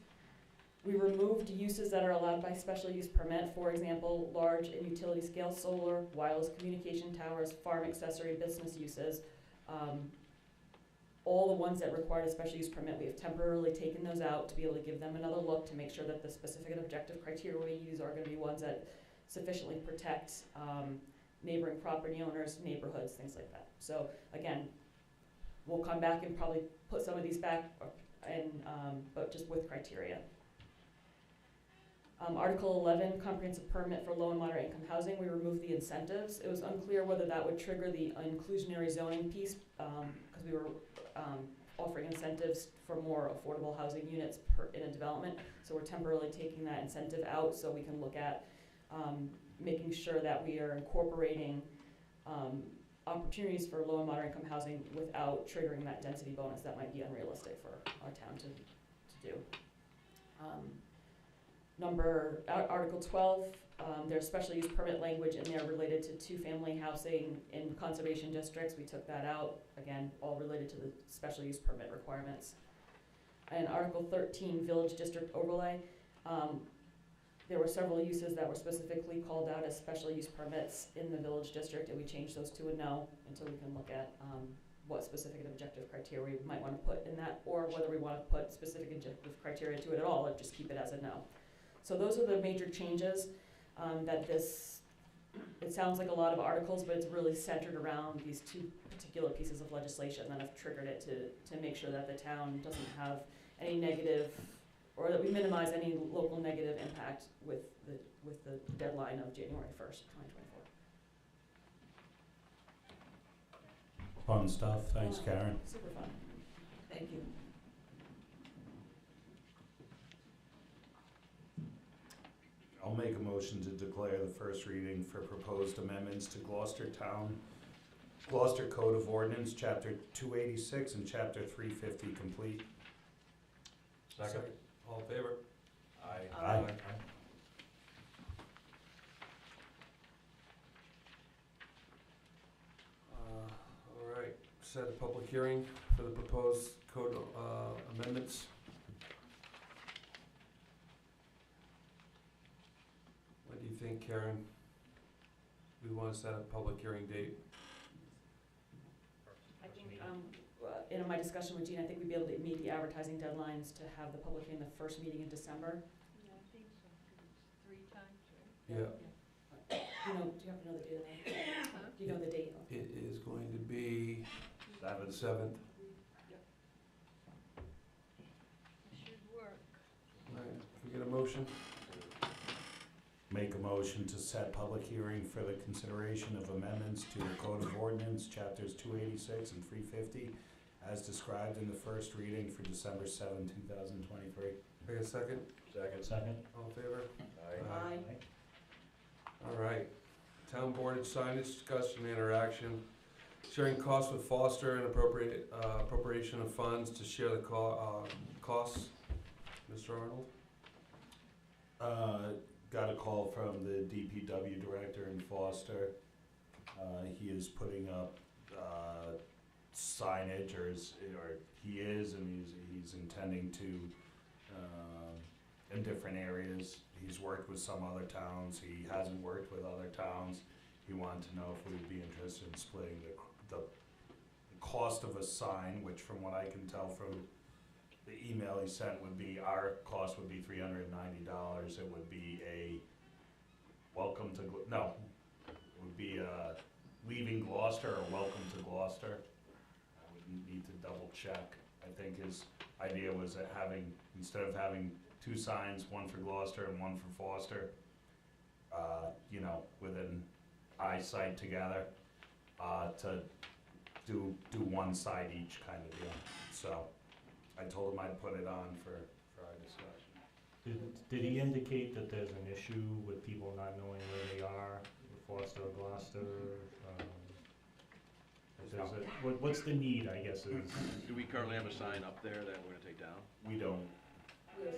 We removed uses that are allowed by special use permit, for example, large and utility scale solar, wireless communication towers, farm accessory business uses. All the ones that required a special use permit, we have temporarily taken those out to be able to give them another look to make sure that the specific and objective criteria we use are gonna be ones that sufficiently protect neighboring property owners, neighborhoods, things like that. So again, we'll come back and probably put some of these back, but just with criteria. Article 11, comprehensive permit for low and moderate income housing, we removed the incentives. It was unclear whether that would trigger the inclusionary zoning piece, because we were offering incentives for more affordable housing units in a development. So we're temporarily taking that incentive out so we can look at making sure that we are incorporating opportunities for low and moderate income housing without triggering that density bonus that might be unrealistic for our town to do. Article 12, there's special use permit language in there related to 2-family housing in conservation districts. We took that out, again, all related to the special use permit requirements. And Article 13, village district overlay. There were several uses that were specifically called out as special use permits in the village district, and we changed those to a no until we can look at what specific and objective criteria we might want to put in that, or whether we want to put specific objective criteria to it at all, or just keep it as a no. So those are the major changes that it sounds like a lot of articles, but it's really centered around these 2 particular pieces of legislation that have triggered it to make sure that the town doesn't have any negative, or that we minimize any local negative impact with the deadline of January 1st, 2024. Fun stuff, thanks Karen. Super fun. Thank you. I'll make a motion to declare the first reading for proposed amendments to Gloucester Code of Ordinance, Chapter 286 and Chapter 350 complete. Second. All in favor? Aye. All right, set a public hearing for the proposed code amendments. What do you think, Karen? We want to set a public hearing date? I think, in my discussion with Jean, I think we'd be able to meet the advertising deadlines to have the public hearing the first meeting in December. Yeah, I think so, 'cause it's 3 times, right? Yeah. Do you happen to know the date of that? Huh? Do you know the date? It is going to be Seven. 7th. It should work. All right, can we get a motion? Make a motion to set public hearing for the consideration of amendments to the Code of Ordinance, Chapters 286 and 350, as described in the first reading for December 7, 2023. Can I get a second? Second. All in favor? Aye. All right. Town board signage discussion and interaction. Sharing costs with Foster and appropriation of funds to share the costs. Mr. Arnold? Got a call from the DPW director in Foster. He is putting up signage, or he is, and he's intending to, in different areas. He's worked with some other towns. He hasn't worked with other towns. He wanted to know if we'd be interested in splitting the cost of a sign, which from what I can tell from the email he sent would be, our cost would be $390. It would be a welcome to, it would be leaving Gloucester or welcome to Gloucester. I would need to double check. I think his idea was that instead of having 2 signs, one for Gloucester and one for Foster, within eyesight together, to do one side each kind of deal. So I told him I'd put it on for prior discussion. Did he indicate that there's an issue with people not knowing where they are, Foster or Glocester? If there's what's the need, I guess, is, Do we currently have a sign up there that we're gonna take down? We don't,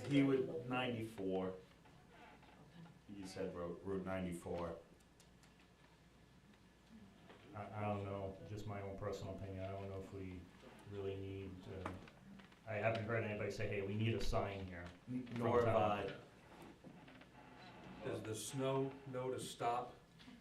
he would, 94, he said Route 94. I don't know, just my own personal opinion, I don't know if we really need, I haven't heard anybody say, hey, we need a sign here. Nor have I. Does the snow know to stop?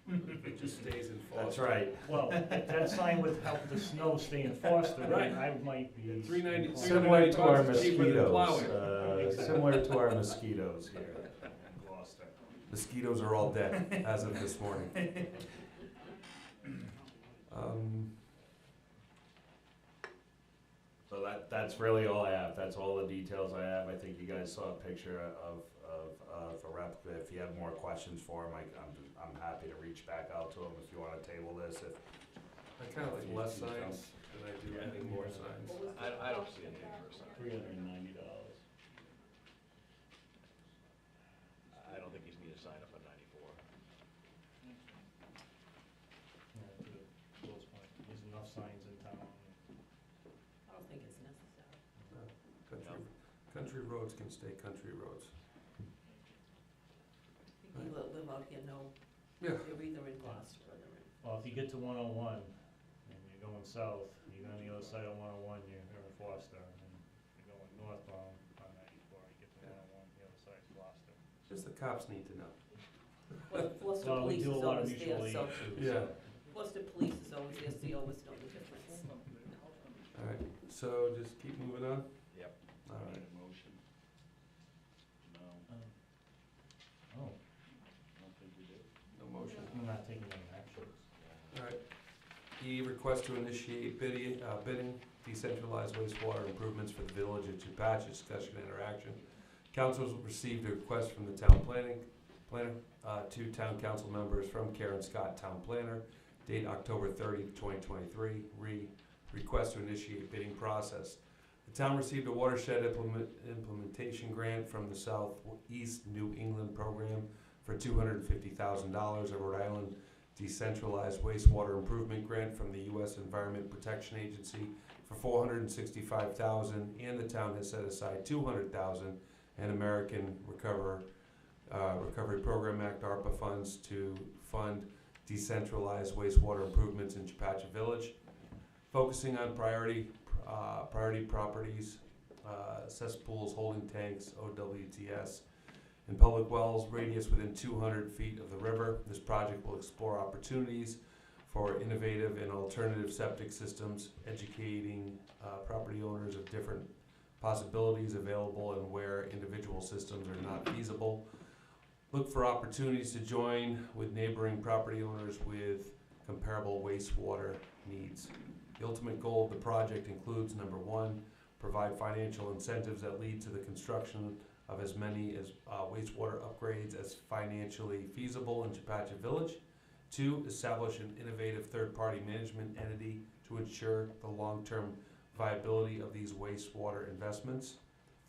If it just stays in Foster? That's right. Well, if that sign would help the snow stay in Foster, then I might be. 390 Similar to our bucks is cheaper than mosquitoes, similar to our mosquitoes here in Gloucester. Mosquitoes are all dead as of this morning. So that's really all I have. That's all the details I have. I think you guys saw a picture of a replica. If you have more questions for him, I'm happy to reach back out to him if you want to table this. If I kind of like less signs than I do any more signs. I don't see a need for a sign. $390. I don't think he's need a sign up on 94. Yeah, to Bill's point, there's enough signs in town. I don't think it's necessary. Country roads can stay country roads. People that live out here know Yeah. they're either in Gloucester or they're in. Well, if you get to 101 and you're going south, you're on the other side of 101, you're in Foster, and you're going northbound on 94, you get to 101, the other side's Gloucester. Just the cops need to know. Well, Gloucester Well, we Police do a is lot of always there, mutual aid so too. Yeah. Gloucester Police is always there, so you always know the difference. All right, so just keep moving on? Yep. All right. Need a motion? No, Oh, I don't think we do. No motion. I'm not taking any action. All right. E, request to initiate bidding decentralized wastewater improvements for the village of Chepachet, discussion and interaction. Council's received a request from the town planner, two town council members from Karen Scott, town planner, date October 30th, 2023, request to initiate bidding process. The town received a watershed implementation grant from the Southeast New England program for $250,000, a Rhode Island decentralized wastewater improvement grant from the U.S. Environment Protection Agency for $465,000, and the town has set aside $200,000 and American Recovery Program Act ARPA funds to fund decentralized wastewater improvements in Chepachet Village, focusing on priority properties, cesspools, holding tanks, OWTS, and public wells radius within 200 feet of the river. This project will explore opportunities for innovative and alternative septic systems, educating property owners of different possibilities available and where individual systems are not feasible. Look for opportunities to join with neighboring property owners with comparable wastewater needs. The ultimate goal of the project includes, number one, provide financial incentives that lead to the construction of as many wastewater upgrades as financially feasible in Chepachet Village. Two, establish an innovative third-party management entity to ensure the long-term viability of these wastewater investments.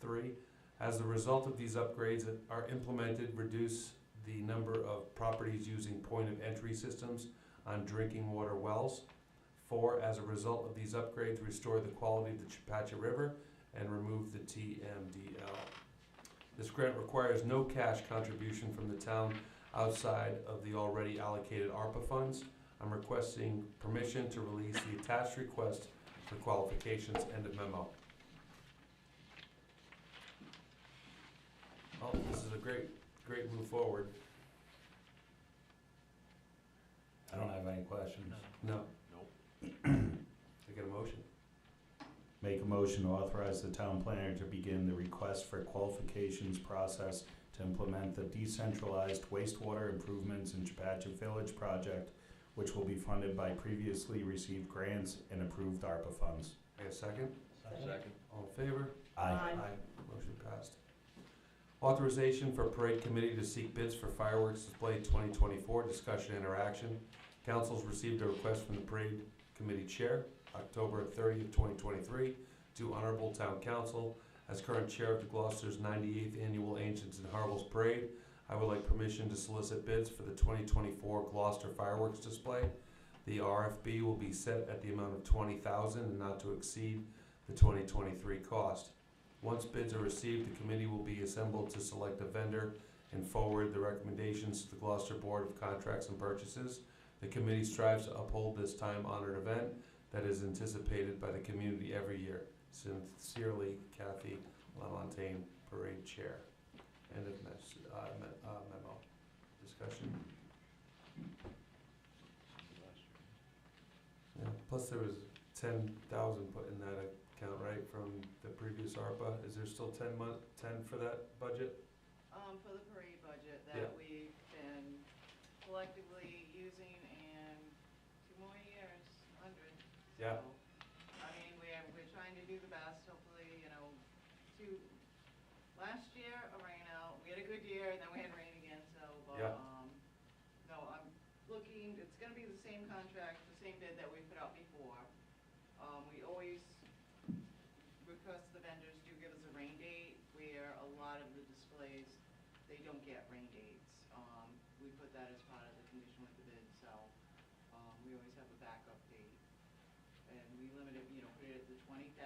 Three, as the result of these upgrades that are implemented, reduce the number of properties using point-of-entry systems on drinking water wells. Four, as a result of these upgrades, restore the quality of the Chepachet River and remove the TMDL. This grant requires no cash contribution from the town outside of the already allocated ARPA funds. I'm requesting permission to release the attached request for qualifications. End of memo. Oh, this is a great move forward. I don't have any questions. No. Nope. I get a motion. Make a motion to authorize the town planner to begin the request for qualifications process to implement the decentralized wastewater improvements in Chepachet Village project, which will be funded by previously received grants and approved ARPA funds. I get a second? Second. All in favor? Aye. Motion passed. Authorization for parade committee to seek bids for fireworks display 2024, discussion and interaction. Council's received a request from the parade committee chair, October 30th, 2023, to Honorable Town Council, As current chair of the Gloucester's 98th Annual Ancients and Harvels Parade, I would like permission to solicit bids for the 2024 Gloucester fireworks display. The RFB will be set at the amount of $20,000 and not to exceed the 2023 cost. Once bids are received, the committee will be assembled to select a vendor and forward the recommendations to the Gloucester Board of Contracts and Purchases. The committee strives to uphold this time-honored event that is anticipated by the community every year. Sincerely, Kathy LaMontagne, Parade Chair. End of memo. Discussion. Yeah, plus there was 10,000 put in that account, right, from the previous ARPA. Is there still 10 for that budget? For the parade budget Yeah. that we've been collectively using in 2 more years, 100. Yeah. So, I mean, we're trying to do the best, hopefully, you know, last year, a rain out, we had a good year, and then we had rain again, so, but, Yeah. no, I'm looking, it's gonna be the same contract, the same bid that we put out before. We always request the vendors do give us a rain date, where a lot of the displays, they don't get rain dates. We put that as part of the condition with the bid, so, we always have a backup date. And we limit it, you know, put it at the 20,000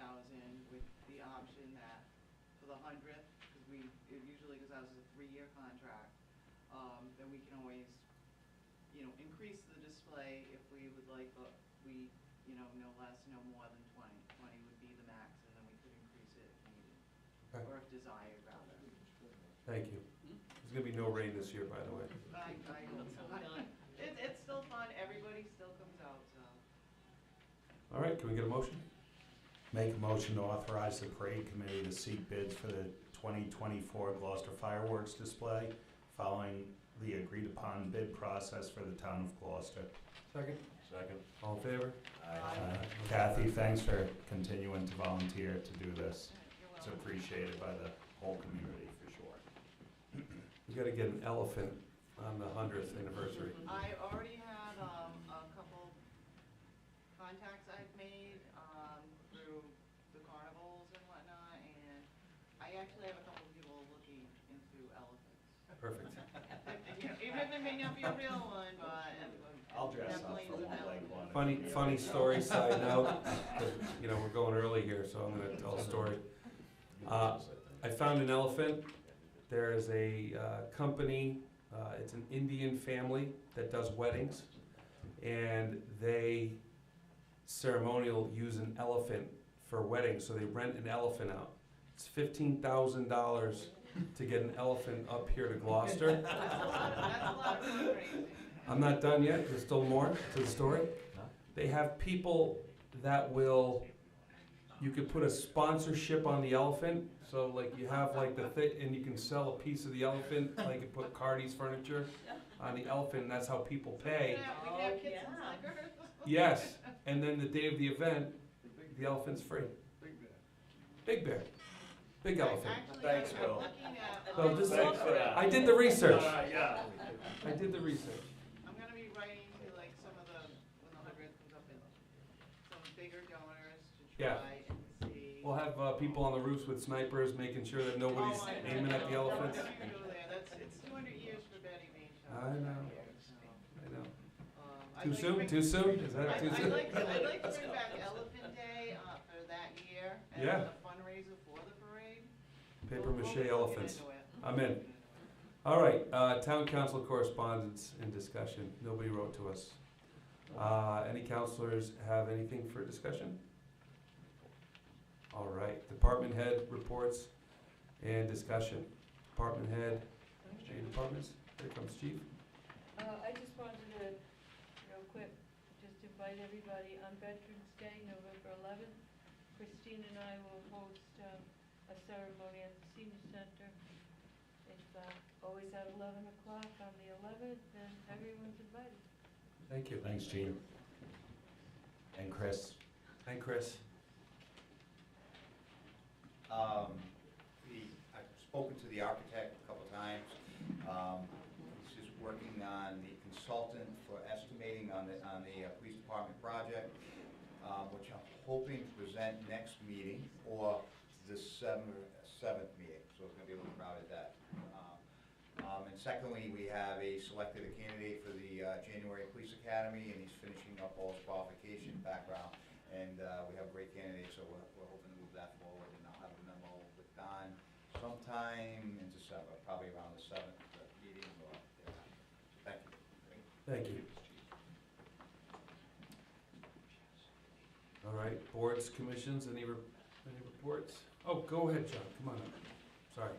with the option that for the 100th, because it usually goes out as a 3-year contract, then we can always, you know, increase the display if we would like, but we, you know, no less, no more than 20. 20 would be the max, and then we could increase it if needed, Okay. or if desired, rather. Thank you. There's gonna be no rain this year, by the way. I hope so. It's still fun, everybody still comes out, so. All right, can we get a motion? Make a motion to authorize the parade committee to seek bids for the 2024 Gloucester fireworks display following the agreed-upon bid process for the town of Gloucester. Second. Second. All in favor? Kathy, thanks for continuing to volunteer to do this. You're It's welcome. appreciated by the whole community, for sure. We gotta get an elephant on the 100th anniversary. I already have, a couple contacts I've made, through the carnivals and whatnot, and I actually have a couple people looking into elephants. Perfect. You know, even if it may not be a real one, but I'll dress up definitely for is an one like elephant. one. Funny story, side note, 'cause, you know, we're going early here, so I'm gonna tell a story. I found an elephant. There is a company, it's an Indian family that does weddings, and they ceremonial use an elephant for weddings, so they rent an elephant out. It's $15,000 to get an elephant up here to Gloucester. That's a lot of fundraising. I'm not done yet, there's still more to the story. They have people that will, you could put a sponsorship on the elephant, so like you have like and you can sell a piece of the elephant, like you put Cardi's furniture on the elephant, and that's how people pay. We can have kids and slingers. Yes, and then the day of the event, the elephant's free. Big bear, big elephant. Actually, Thanks, I'm Bill. looking at, Well, this is- Thanks for that. I did the research, Yeah. I did the research. I'm gonna be writing to like some of the, when the 100th comes up, and some bigger donors to Yeah. try and see. We'll have people on the roofs with snipers, making sure that nobody's Oh, I know. aiming at the elephants. Don't even go there. It's 200 years for Betty being shot. I know. here, so, I know. I'd Too like to soon? bring- Too soon? Is that too soon? I'd like to bring back Elephant Day, for that year, as Yeah. a fundraiser for the parade. Paper We'll mache look elephants. into it. I'm in. All right, town council correspondence and discussion. Nobody wrote to us. Any counselors have anything for discussion? All right, department head reports and discussion. Department head, any departments? Here comes chief. I just wanted to, real quick, just invite everybody on Veterans Day, November 11th. Christine and I will host a ceremony at the senior center. It's always at 11 o'clock on the 11th, and everyone's invited. Thank you. Thanks, Gene. And Chris. And Chris. I've spoken to the architect a couple times. He's just working on the consultant for estimating on the police department project, which I'm hoping to present next meeting or December 7th meeting, so it's gonna be a little crowded that. And secondly, we have selected a candidate for the January Police Academy, and he's finishing up all his qualification background. And we have a great candidate, so we're hoping to move that forward, and I'll have a memo with Don sometime in December, probably around the 7th meeting or thereafter. Thank you. Thank you. All right, boards, commissions, any reports? Oh, go ahead, John, come on up. Sorry.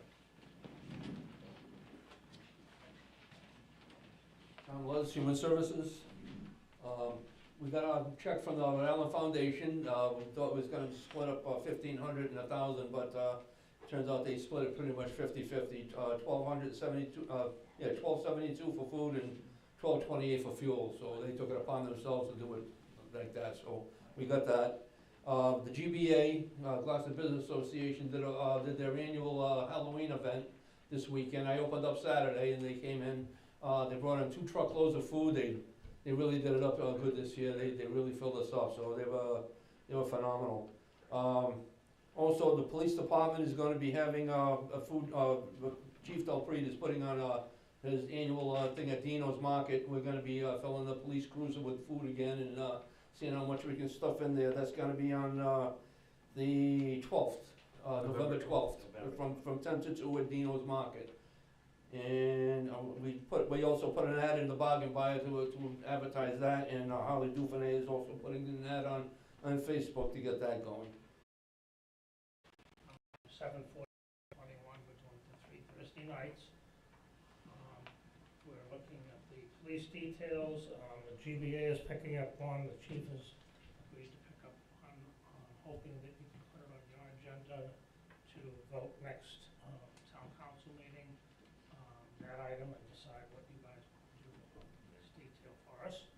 Tom Lutz, Human Services. We got a check from the Rhode Island Foundation. We thought it was gonna split up 1,500 and 1,000, but turns out they split it pretty much 50-50. 1,272, yeah, 1,272 for food and 1,228 for fuel. So they took it upon themselves to do it like that. So we got that. The GBA, Glocester Business Association, did their annual Halloween event this weekend. I opened up Saturday and they came in. They brought in 2 truckloads of food. They really did it up good this year. They really filled us up, so they were phenomenal. Also, the police department is going to be having a food. Chief Delpreet is putting on his annual thing at Dino's Market. We're going to be filling the police cruiser with food again and seeing how much we can stuff in there. That's going to be on the 12th, November 12th, from 10 to 2 at Dino's Market. And we also put an ad in the bargain buyer to advertise that, and Harley Dufresne is also putting an ad on Facebook to get that going. 7/4/21, we're doing the 3 Thursday nights. We're looking at the police details. The GBA is picking up one. The chief has agreed to pick up one, hoping that you can put it on your agenda to vote next town council meeting. That item and decide what you guys want to do about this detail for us.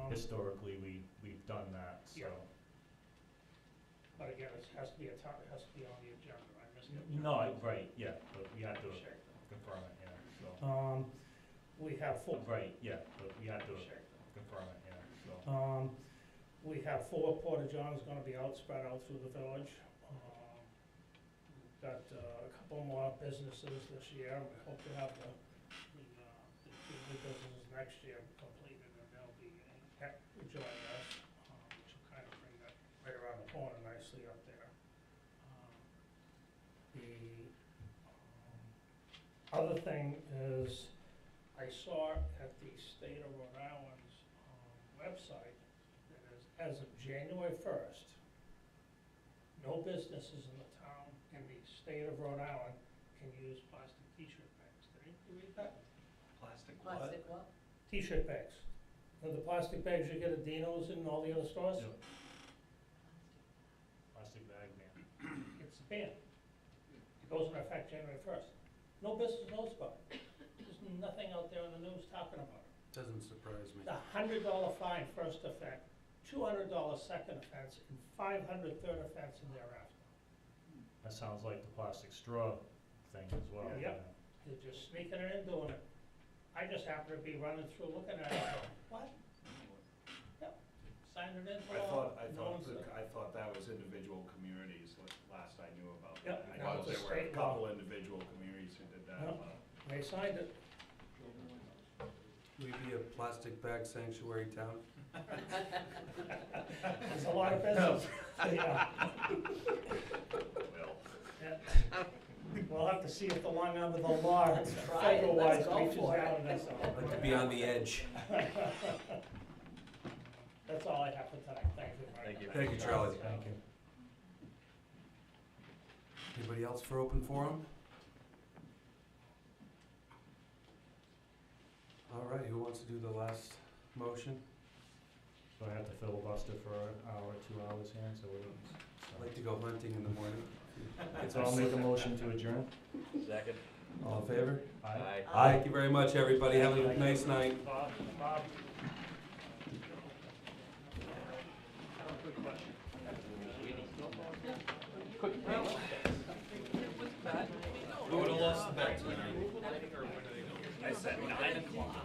Historically, we've done that, so. Yeah. But again, it has to be it has to be on the agenda. I missed it. No, right, yeah, but we have to confirm it, yeah, so. We have 4. Right, yeah, but we have to confirm it, yeah, so. We have 4 porta johns gonna be spread out through the village. We've got a couple more businesses this year. We hope to have the businesses next year completed, and they'll be joining us, which will kind of bring that right around the corner nicely up there. The other thing is, I saw at the State of Rhode Island's website that as of January 1st, no businesses in the town in the state of Rhode Island can use plastic t-shirt bags. Did you read that? Plastic Plastic what? T-shirt bags. You know the plastic bags you get at Dino's and all the other stores? Yep. Plastic bag ban. It's a ban. It goes into effect January 1st. No business knows about it. There's nothing out there in the news talking about it. Doesn't surprise me. It's a $100 fine first offense, $200 second offense, and $500 third offense and thereafter. That sounds like the plastic straw thing as well. Yep. They're just sneaking it and doing it. I just happen to be running through looking at it, going, what? Yep, signed it into law. I thought that was individual communities, last I knew about Yep, that. I now know it's a there were a state law. couple individual communities who did that. Yep. They signed it. Will we be a plastic bag sanctuary town? There's a lot of business. Yeah. Yeah. We'll have to see if the long arm of the law, Let's try it. federal-wise, Let's go reaches for it. down and that's all. Like to be on the edge. That's all I have for tonight. Thank you. Thank you. Thank you, Charlie. Thank you. Anybody else for open forum? All right, who wants to do the last motion? So I have to filibuster for an hour, 2 hours here, so I'd like to go hunting in the morning. So I'll make a motion to adjourn. Second. All in favor? Aye. Thank you very much, everybody. Have a nice night. Bob, Who would have lost the bet tonight? I said 9 o'clock.